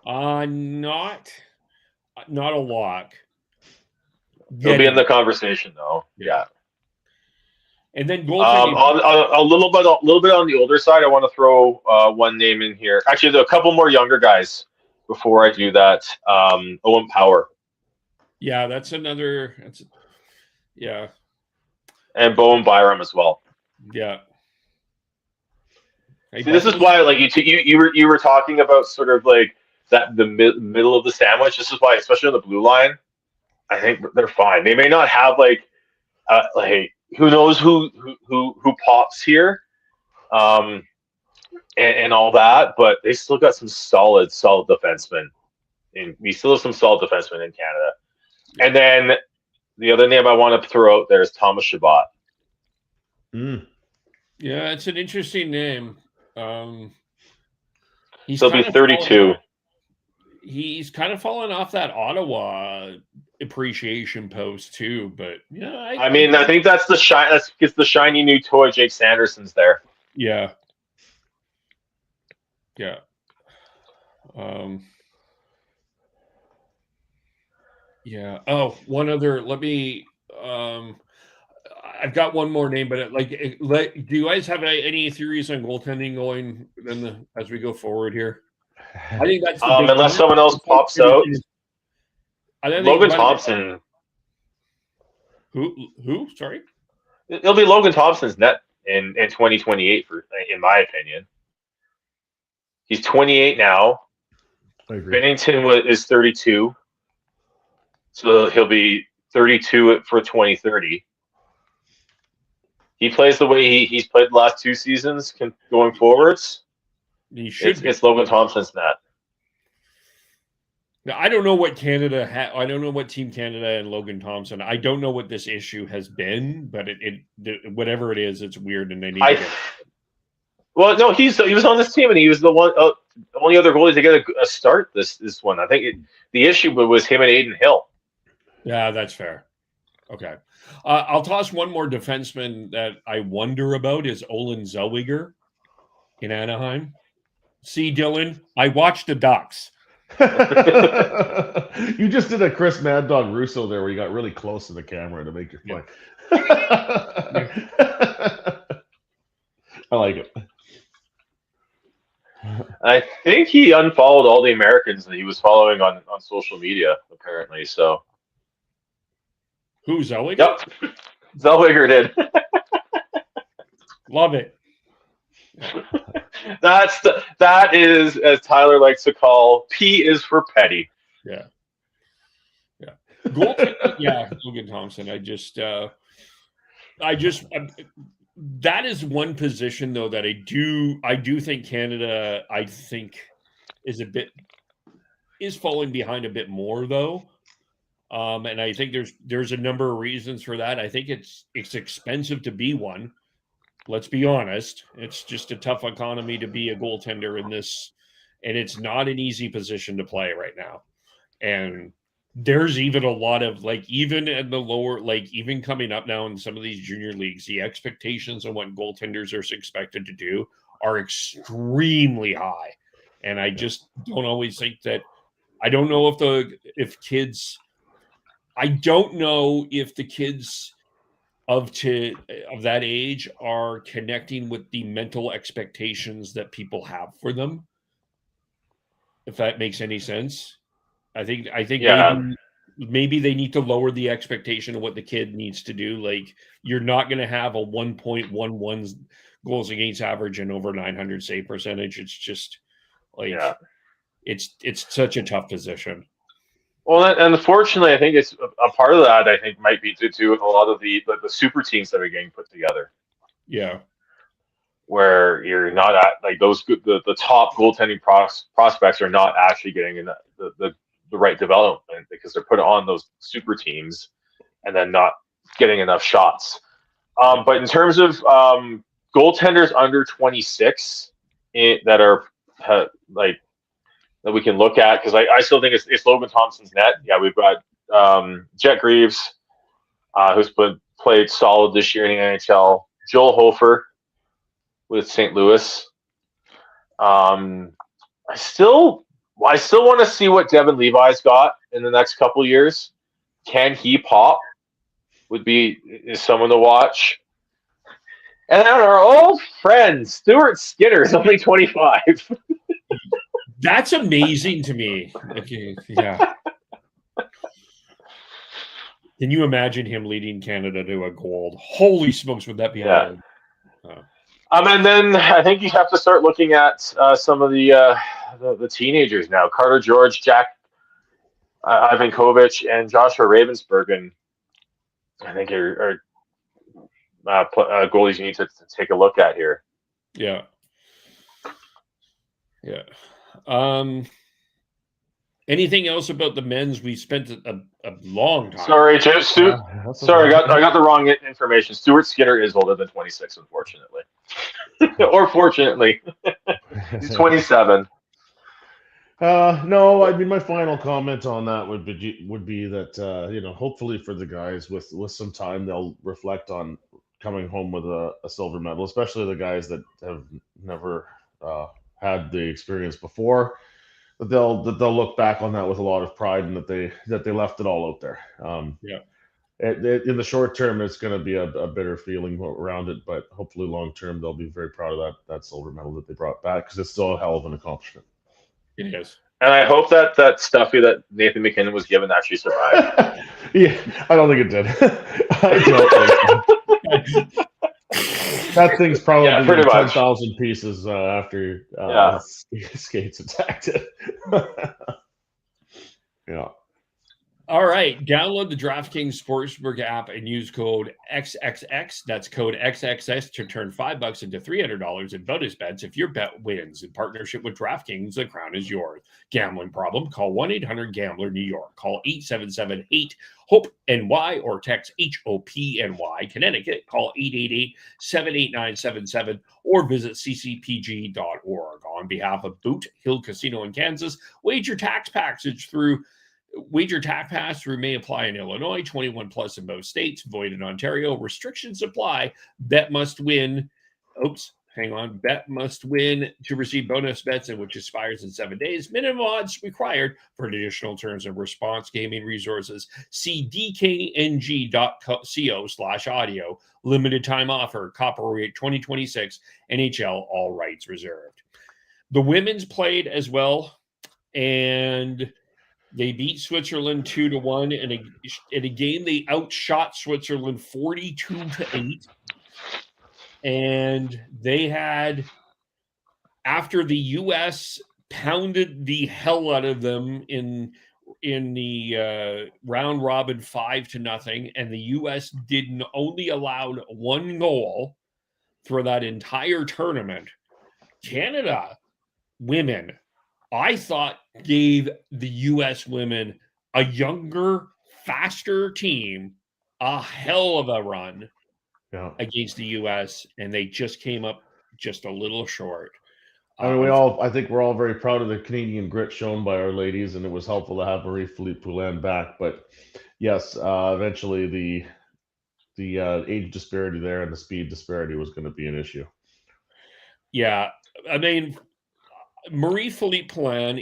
F: Not a lock.
H: He'll be in the conversation though. Yeah.
F: And then
H: a little bit on the older side, I want to throw one name in here. Actually, there are a couple more younger guys before I do that. Owen Power.
F: Yeah, that's another. Yeah.
H: And Bowen Byram as well.
F: Yeah.
H: See, this is why, you were talking about sort of that the middle of the sandwich. This is why, especially on the blue line, I think they're fine. They may not have who knows who pops here, and all that, but they still got some solid defensemen. And we still have some solid defensemen in Canada. And then the other name I want to throw out there is Thomas Chabot.
F: Yeah, it's an interesting name.
H: He'll be 32.
F: He's kind of fallen off that Ottawa appreciation post too, but yeah,
H: I mean, I think that's it's the shiny new toy. Jake Sanderson's there.
F: Yeah. Yeah. Oh, one other. Let me. I've got one more name, but do you guys have any theories on goaltending going as we go forward here? I think that's
H: unless someone else pops out. Logan Thompson.
F: Who? Sorry.
H: It'll be Logan Thompson's net in 2028, in my opinion. He's 28 now. Bennington is 32, so he'll be 32 for 2030. He plays the way he's played the last 2 seasons going forwards. It's Logan Thompson's net.
F: Now, I don't know what Canada I don't know what Team Canada and Logan Thompson. I don't know what this issue has been, but whatever it is, it's weird, and they need.
H: Well, no, he was on this team, and he was the only other goalie to get a start this one. I think the issue was him and Aiden Hill.
F: Yeah, that's fair. Okay, I'll toss one more defenseman that I wonder about is Olin Zellweger in Anaheim. See, Dylan, I watched the Ducks.
G: You just did a Chris Mad Dog Russo there, where you got really close to the camera to make your point. I like it.
H: I think he unfollowed all the Americans that he was following on social media, apparently. So,
F: who, Zellweger?
H: Yep, Zellweger did.
F: Love it.
H: That is, as Tyler likes to call, P is for petty.
F: Yeah. Goaltender, yeah, Logan Thompson. That is one position though that I do think Canada is falling behind a bit more though. And I think there's a number of reasons for that. I think it's expensive to be one. Let's be honest. It's just a tough economy to be a goaltender in this, and it's not an easy position to play right now. And there's even a lot of even at the lower, even coming up now in some of these junior leagues, the expectations on what goaltenders are expected to do are extremely high. And I just don't always think that. I don't know if the kids of that age are connecting with the mental expectations that people have for them. If that makes any sense. I think maybe they need to lower the expectation of what the kid needs to do. You're not going to have a 1.11 goals against average and over 900 save percentage. It's just it's such a tough position.
H: Well, and unfortunately, I think it's a part of that. I think might be to do with a lot of the super teams that are getting put together.
F: Yeah,
H: where you're not at the top goaltending prospects are not actually getting in the right development because they're put on those super teams and then not getting enough shots. But in terms of goaltenders under 26 that are that we can look at, because I still think it's Logan Thompson's net. Yeah, we've got Jet Greaves, who's played solid this year in the NHL. Joel Hofer with St. Louis. I still want to see what Devin Levi's got in the next couple years. Can he pop? Is someone to watch. And then our old friend Stuart Skinner is only 25.
F: That's amazing to me. Okay, yeah. Can you imagine him leading Canada to a gold? Holy smokes, would that be?
H: Yeah. And then I think you have to start looking at some of the teenagers now. Carter George, Jack Ivankovic, and Joshua Ravensburg, and I think are goalies you need to take a look at here.
F: Yeah. Yeah. Anything else about the men's? We spent a long time.
H: Sorry, sorry, I got the wrong information. Stuart Skinner is older than 26, unfortunately. Or fortunately. He's 27.
G: No, I mean my final comment on that would be that hopefully for the guys with some time they'll reflect on coming home with a silver medal, especially the guys that have never had the experience before. That they'll look back on that with a lot of pride, and that they left it all out there.
F: Yeah.
G: In the short term, it's going to be a bitter feeling around it, but hopefully long term they'll be very proud of that silver medal that they brought back, because it's still a hell of an accomplishment.
F: It is.
H: And I hope that stuffy that Nathan McKinnon was given actually survived.
G: Yeah, I don't think it did. I don't think so. That thing's probably
H: pretty much
G: 10,000 pieces after skates attacked it. Yeah.
F: All right. Download the DraftKings Sportsbook app and use code XXX. That's code XXX to turn $5 into $300 in bonus bets if your bet wins. In partnership with DraftKings, the crown is yours. Gambling problem? Call 1-800-GAMBLER-New York. Call 877-8-HOPE-NY or text HOPNY. Connecticut, call 888-789-77 or visit ccpg.org. On behalf of Boot Hill Casino in Kansas, wager tax pass through may apply in Illinois, 21 plus in most states, void in Ontario. Restrictions apply. Bet must win. Bet must win to receive bonus bets, in which expires in 7 days. Minimum odds required. For additional terms of response gaming resources, see dkng.co/audio. Limited time offer. Copyright 2026. NHL. All rights reserved. The women's played as well, and they beat Switzerland 2-1 in a game. They outshot Switzerland 42-8. And they had, after the U.S. pounded the hell out of them in the round robin 5-0, and the U.S. only allowed one goal for that entire tournament, Canada women, I thought, gave the U.S. women, a younger, faster team, a hell of a run against the U.S., and they just came up just a little short.
G: I mean, I think we're all very proud of the Canadian grit shown by our ladies, and it was helpful to have Marie-Philippe Poulin back. But yes, eventually the age disparity there and the speed disparity was going to be an issue.
F: Yeah, I mean, Marie-Philippe Poulin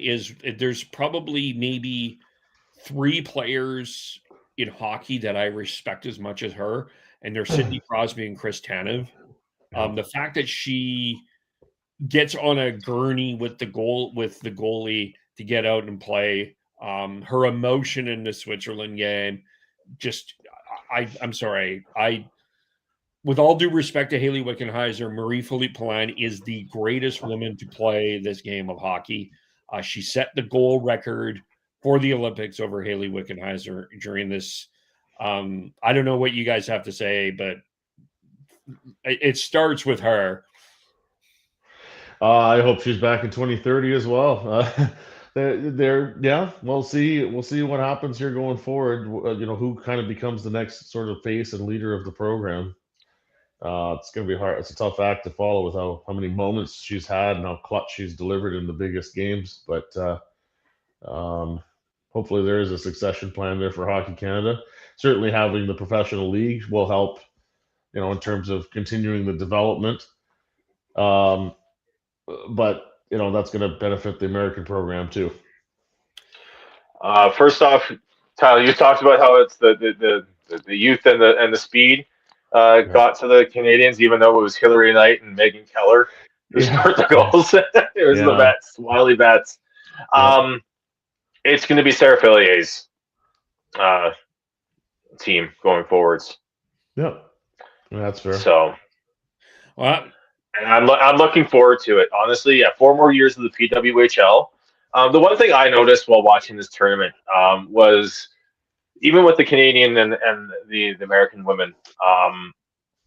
F: there's probably maybe 3 players in hockey that I respect as much as her, and they're Sidney Crosby and Chris Tanev. The fact that she gets on a gurney with the goalie to get out and play, her emotion in the Switzerland game, I'm sorry. With all due respect to Hayley Wickenheiser, Marie-Philippe Poulin is the greatest woman to play this game of hockey. She set the goal record for the Olympics over Hayley Wickenheiser during this. I don't know what you guys have to say, but it starts with her.
G: I hope she's back in 2030 as well. We'll see what happens here going forward. Who kind of becomes the next sort of face and leader of the program. It's going to be hard. It's a tough act to follow with how many moments she's had and how clutch she's delivered in the biggest games. But hopefully there is a succession plan there for Hockey Canada. Certainly having the professional league will help, in terms of continuing the development. But, that's going to benefit the American program too.
H: First off, Tyler, you talked about how it's the youth and the speed got to the Canadians, even though it was Hillary Knight and Megan Keller who scored the goals. It was the Vets, Wiley Vets. It's going to be Sarah Fillier's team going forwards.
G: Yep, that's fair.
H: So,
F: well,
H: and I'm looking forward to it. Honestly, 4 more years of the PWHL. The one thing I noticed while watching this tournament was, even with the Canadian and the American women,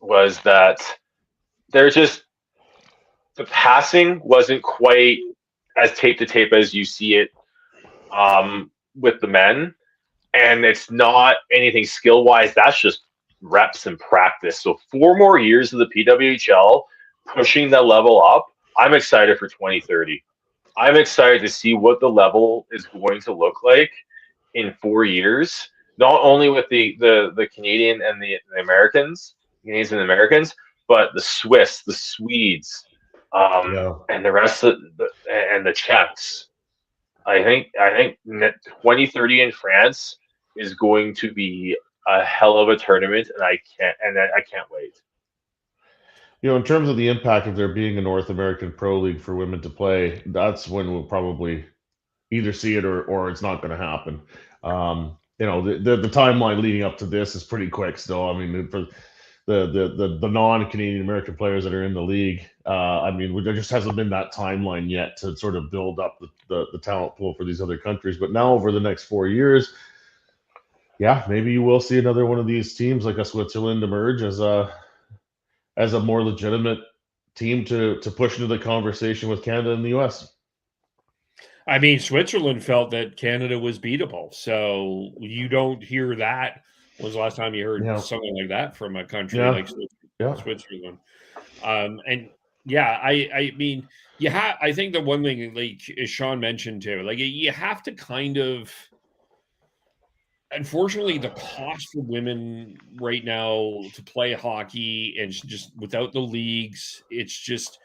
H: was that the passing wasn't quite as tape to tape as you see it with the men, and it's not anything skill wise. That's just reps and practice. So 4 more years of the PWHL pushing that level up. I'm excited for 2030. I'm excited to see what the level is going to look like in 4 years. Not only with the Canadian and the Americans, Canadians and Americans, but the Swiss, the Swedes, and the rest of and the Czechs. I think 2030 in France is going to be a hell of a tournament, and I can't wait.
G: In terms of the impact of there being a North American Pro League for women to play, that's when we'll probably either see it or it's not going to happen. The timeline leading up to this is pretty quick still. I mean, for the non-Canadian American players that are in the league, there just hasn't been that timeline yet to sort of build up the talent pool for these other countries. But now over the next 4 years, yeah, maybe you will see another one of these teams like a Switzerland emerge as a more legitimate team to push into the conversation with Canada and the US.
F: I mean, Switzerland felt that Canada was beatable. So you don't hear that. When was the last time you heard something like that from a country like Switzerland? I think the one thing, like as Sean mentioned too, like you have to kind of, unfortunately, the cost for women right now to play hockey and just without the leagues, it's just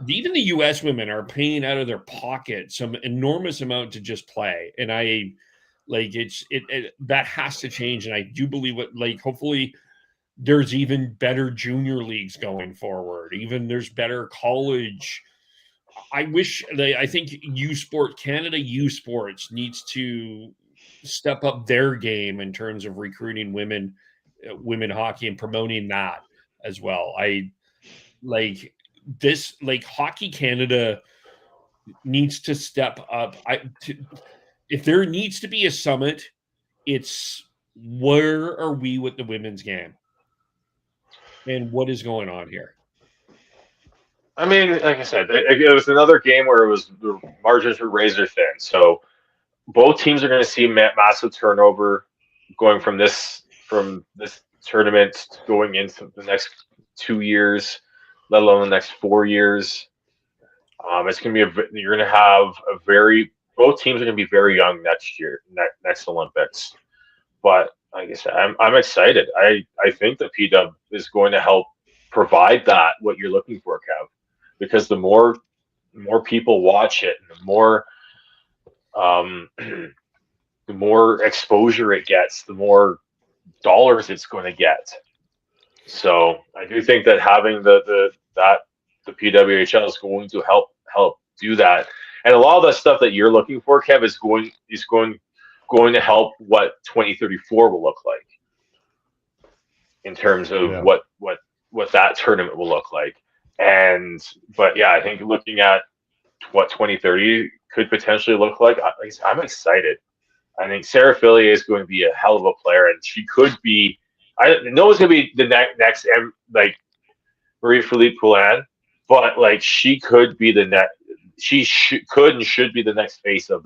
F: even the U.S. women are paying out of their pocket some enormous amount to just play, and that has to change. And I do believe hopefully there's even better junior leagues going forward. Even there's better college. I think Canada U Sports needs to step up their game in terms of recruiting women hockey and promoting that as well. Hockey Canada needs to step up. If there needs to be a summit, it's where are we with the women's game and what is going on here?
H: I mean, like I said, it was another game where the margins were razor thin. So both teams are going to see massive turnover going from this tournament going into the next 2 years, let alone the next 4 years. It's going to be you're going to have both teams are going to be very young next year, next Olympics. But like I said, I'm excited. I think that PW is going to help provide that what you're looking for, Kev, because the more people watch it, and the more exposure it gets, the more dollars it's going to get. So I do think that having the PWHL is going to help do that. And a lot of the stuff that you're looking for, Kev, is going to help what 2034 will look like in terms of what that tournament will look like. But I think looking at what 2030 could potentially look like, I'm excited. I think Sarah Fillier is going to be a hell of a player, and she could be. I know it's going to be the next Marie-Philippe Poulin, but she could be the next. She could and should be the next face of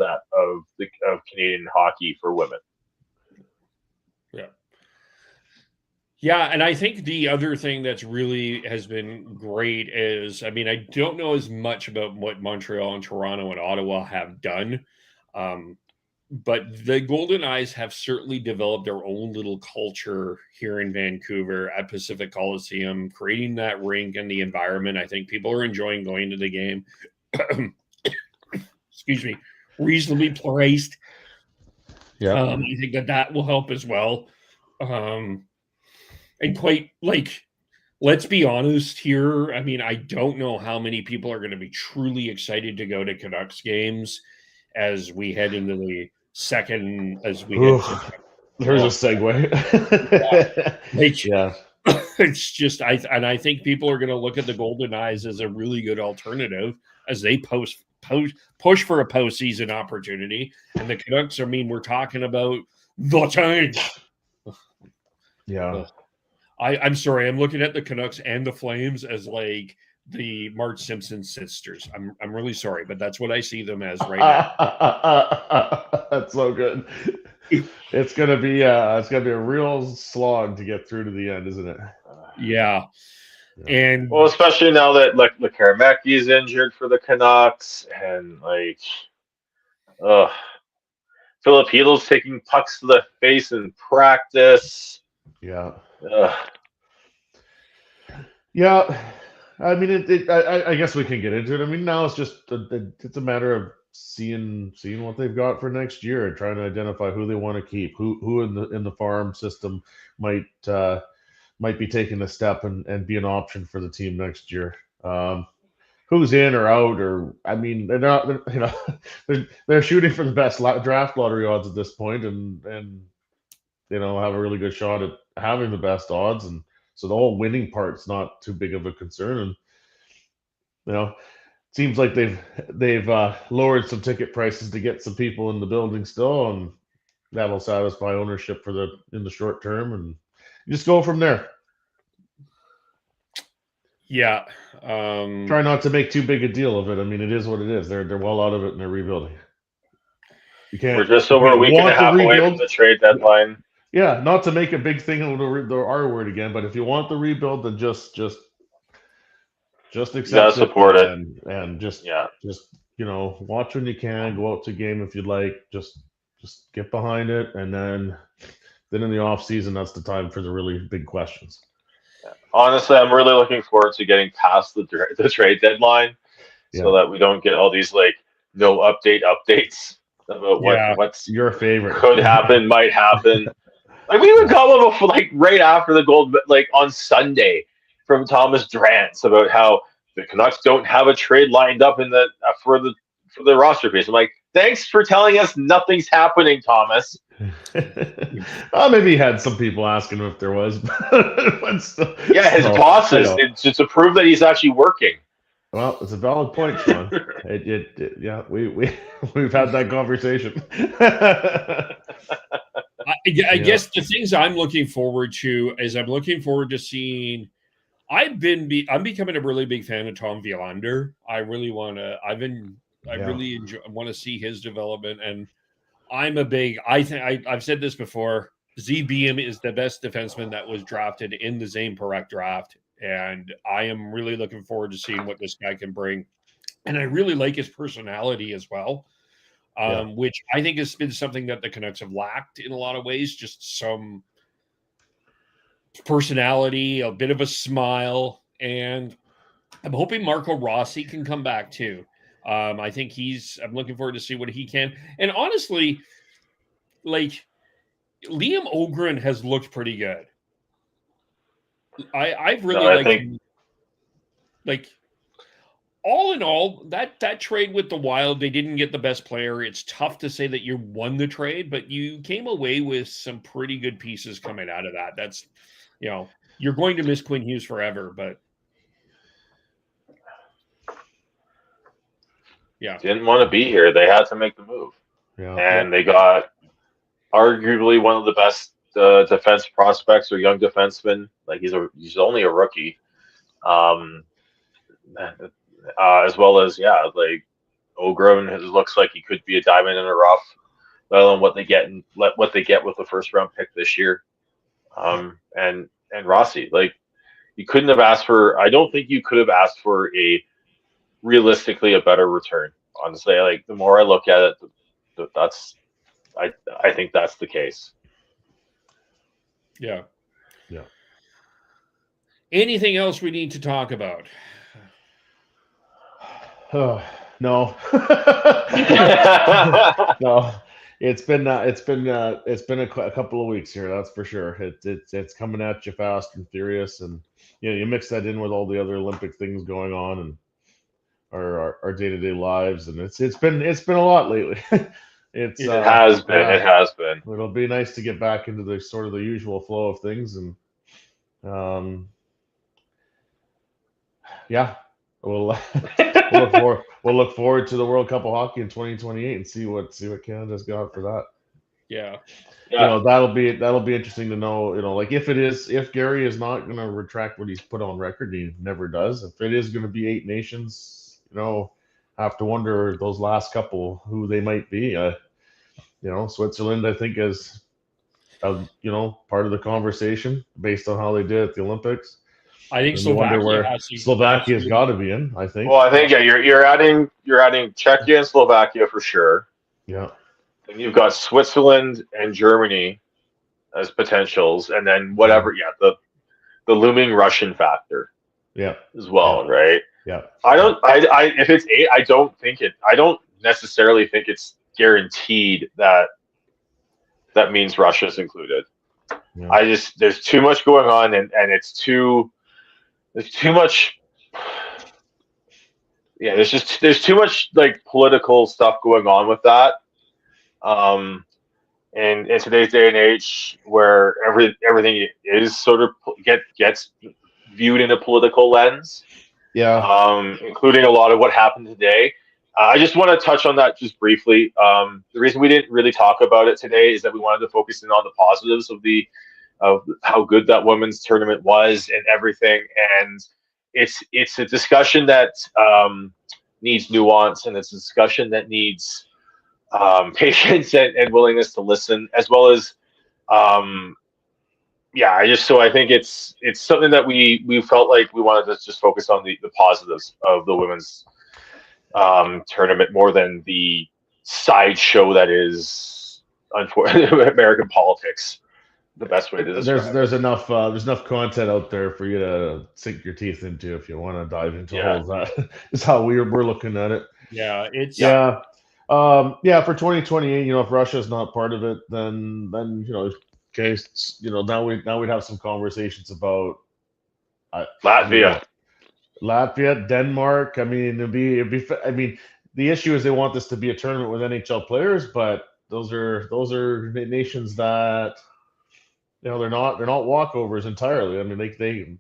H: Canadian hockey for women.
F: Yeah, and I think the other thing that's really has been great is, I mean, I don't know as much about what Montreal and Toronto and Ottawa have done, but the Golden Eyes have certainly developed their own little culture here in Vancouver at Pacific Coliseum, creating that rink and the environment. I think people are enjoying going to the game. Excuse me, reasonably priced. Yeah, I think that will help as well. And quite let's be honest here. I mean, I don't know how many people are going to be truly excited to go to Canucks games as we head into the second. There's
G: a segue.
F: It's just I think people are going to look at the Golden Eyes as a really good alternative as they push for a postseason opportunity. And the Canucks, I mean, we're talking about the change.
G: Yeah.
F: I'm sorry. I'm looking at the Canucks and the Flames as the Marge Simpson sisters. I'm really sorry, but that's what I see them as right now.
G: That's so good. It's gonna be a real slog to get through to the end, isn't it?
F: Yeah. And
H: Well, especially now that like Karamecki is injured for the Canucks, and like, Filipinos taking pucks to the face in practice.
G: Yeah.
H: Ugh.
G: Yeah. I mean, I guess we can get into it. I mean, now it's just it's a matter of seeing what they've got for next year and trying to identify who they want to keep, who in the farm system might be taking a step and be an option for the team next year. Who's in or out, or I mean, they're shooting for the best draft lottery odds at this point, and have a really good shot at having the best odds, and so the whole winning part's not too big of a concern. And seems like they've lowered some ticket prices to get some people in the building still, and that'll satisfy ownership in the short term, and just go from there.
F: yeah,
G: Try not to make too big a deal of it. I mean, it is what it is. They're well out of it and they're rebuilding. You can't.
H: We're just over a week and a half away from the trade deadline.
G: Yeah, not to make a big thing of the R word again, but if you want the rebuild, then just accept it,
H: support it,
G: and just
H: Yeah.
G: watch when you can, go out to game if you'd like, just get behind it, and then in the off season, that's the time for the really big questions.
H: Honestly, I'm really looking forward to getting past the trade deadline, so that we don't get all these like no updates about what's
G: your favorite
H: could happen, might happen. Like we even got one like right after the gold, like on Sunday, from Thomas Drance about how the Canucks don't have a trade lined up in the for the roster piece. I'm like, thanks for telling us nothing's happening, Thomas.
G: Maybe he had some people asking him if there was.
H: His bosses to prove that he's actually working.
G: Well, it's a valid point, Sean. We've had that conversation.
F: I guess the things I'm looking forward to is I'm looking forward to seeing. I'm becoming a really big fan of Tom Wielander. I really want to. Really want to see his development, and I've said this before. Z Beam is the best defenseman that was drafted in the Zane Parekh draft, and I am really looking forward to seeing what this guy can bring. And I really like his personality as well, which I think has been something that the Canucks have lacked in a lot of ways. Just some personality, a bit of a smile, and I'm hoping Marco Rossi can come back too. I think I'm looking forward to see what he can. And honestly, like Liam Ogren has looked pretty good. I've really liked like all in all, that trade with the Wild, they didn't get the best player. It's tough to say that you won the trade, but you came away with some pretty good pieces coming out of that. That's, you're going to miss Quinn Hughes forever, but
H: didn't want to be here. They had to make the move, and they got arguably one of the best defense prospects or young defensemen. Like he's only a rookie, as well as like Ogren looks like he could be a diamond in the rough. Let alone what they get with the first round pick this year, and Rossi. Like you couldn't have asked for. I don't think you could have asked for realistically a better return. Honestly, like the more I look at it, I think that's the case.
F: Yeah. Anything else we need to talk about?
G: No. No. It's been a couple of weeks here, that's for sure. It's coming at you fast and furious, and you mix that in with all the other Olympic things going on and our day-to-day lives, and it's been a lot lately. It
H: has been.
G: It'll be nice to get back into the sort of the usual flow of things, and we'll look forward to the World Cup of Hockey in 2028 and see what Canada's got for that.
F: Yeah.
G: That'll be interesting to know. Like if Gary is not going to retract what he's put on record, he never does. If it is going to be 8 nations, have to wonder those last couple who they might be. Switzerland, I think, is part of the conversation based on how they did at the Olympics.
F: I think
G: And you wonder
F: Slovakia
G: where
F: has to.
G: Slovakia's got to be in, I think.
H: Well, I think you're adding Czechia and Slovakia for sure.
G: Yeah.
H: Then you've got Switzerland and Germany as potentials, and then whatever, the looming Russian factor
G: Yeah.
H: as well, right?
G: Yeah.
H: If it's 8, I don't necessarily think it's guaranteed that means Russia's included.
G: Yeah.
H: There's too much going on, and there's too much. Yeah, there's too much like political stuff going on with that. And in today's day and age, where everything is sort of gets viewed in a political lens, including a lot of what happened today. I just want to touch on that just briefly. The reason we didn't really talk about it today is that we wanted to focus in on the positives of how good that women's tournament was and everything. And it's a discussion that needs nuance, and it's a discussion that needs patience and willingness to listen, as well as I think it's something that we felt like we wanted to just focus on the positives of the women's tournament more than the sideshow that is American politics. The best way to describe
G: there's enough content out there for you to sink your teeth into if you want to dive into all of that. Is how we're looking at it.
F: Yeah, it's
G: for 2028. If Russia's not part of it, then okay, now we'd have some conversations about
H: Latvia,
G: Denmark. I mean, it'd be. I mean, the issue is they want this to be a tournament with NHL players, but those are nations that they're not walkovers entirely. I mean, they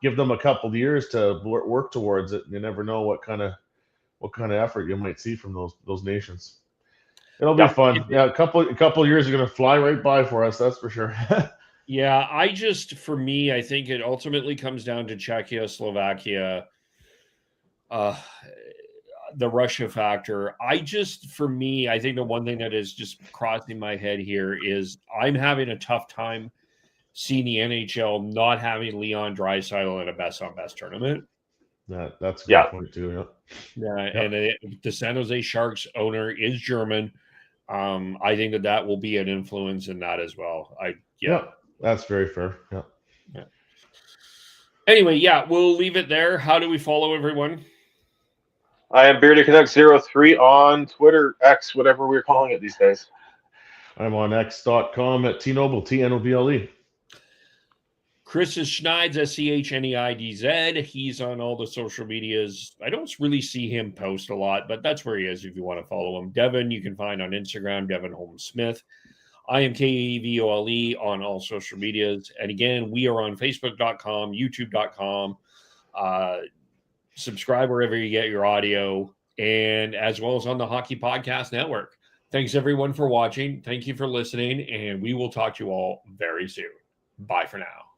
G: give them a couple of years to work towards it. You never know what kind of effort you might see from those nations. It'll be fun. Yeah, a couple of years are going to fly right by for us. That's for sure.
F: Yeah, for me, I think it ultimately comes down to Czechia, Slovakia, the Russia factor. I think the one thing that is just crossing my head here is I'm having a tough time seeing the NHL not having Leon Draisaitl in a best-on-best tournament.
G: That's a good point too.
F: And the San Jose Sharks owner is German. I think that will be an influence in that as well.
G: That's very fair. Yeah.
F: Anyway, we'll leave it there. How do we follow everyone?
H: I am Bearded Canucks 03 on Twitter, X, whatever we're calling it these days.
G: I'm on x.com at tnoble, TNOBLE.
F: Chris is Schneid's, SCHNEIDZ. He's on all the social medias. I don't really see him post a lot, but that's where he is if you want to follow him. Devin, you can find on Instagram, Devin Holmes Smith. I am KEVOLE on all social medias. And again, we are on Facebook.com, YouTube.com. Subscribe wherever you get your audio, and as well as on the Hockey Podcast Network. Thanks, everyone, for watching. Thank you for listening, and we will talk to you all very soon. Bye for now.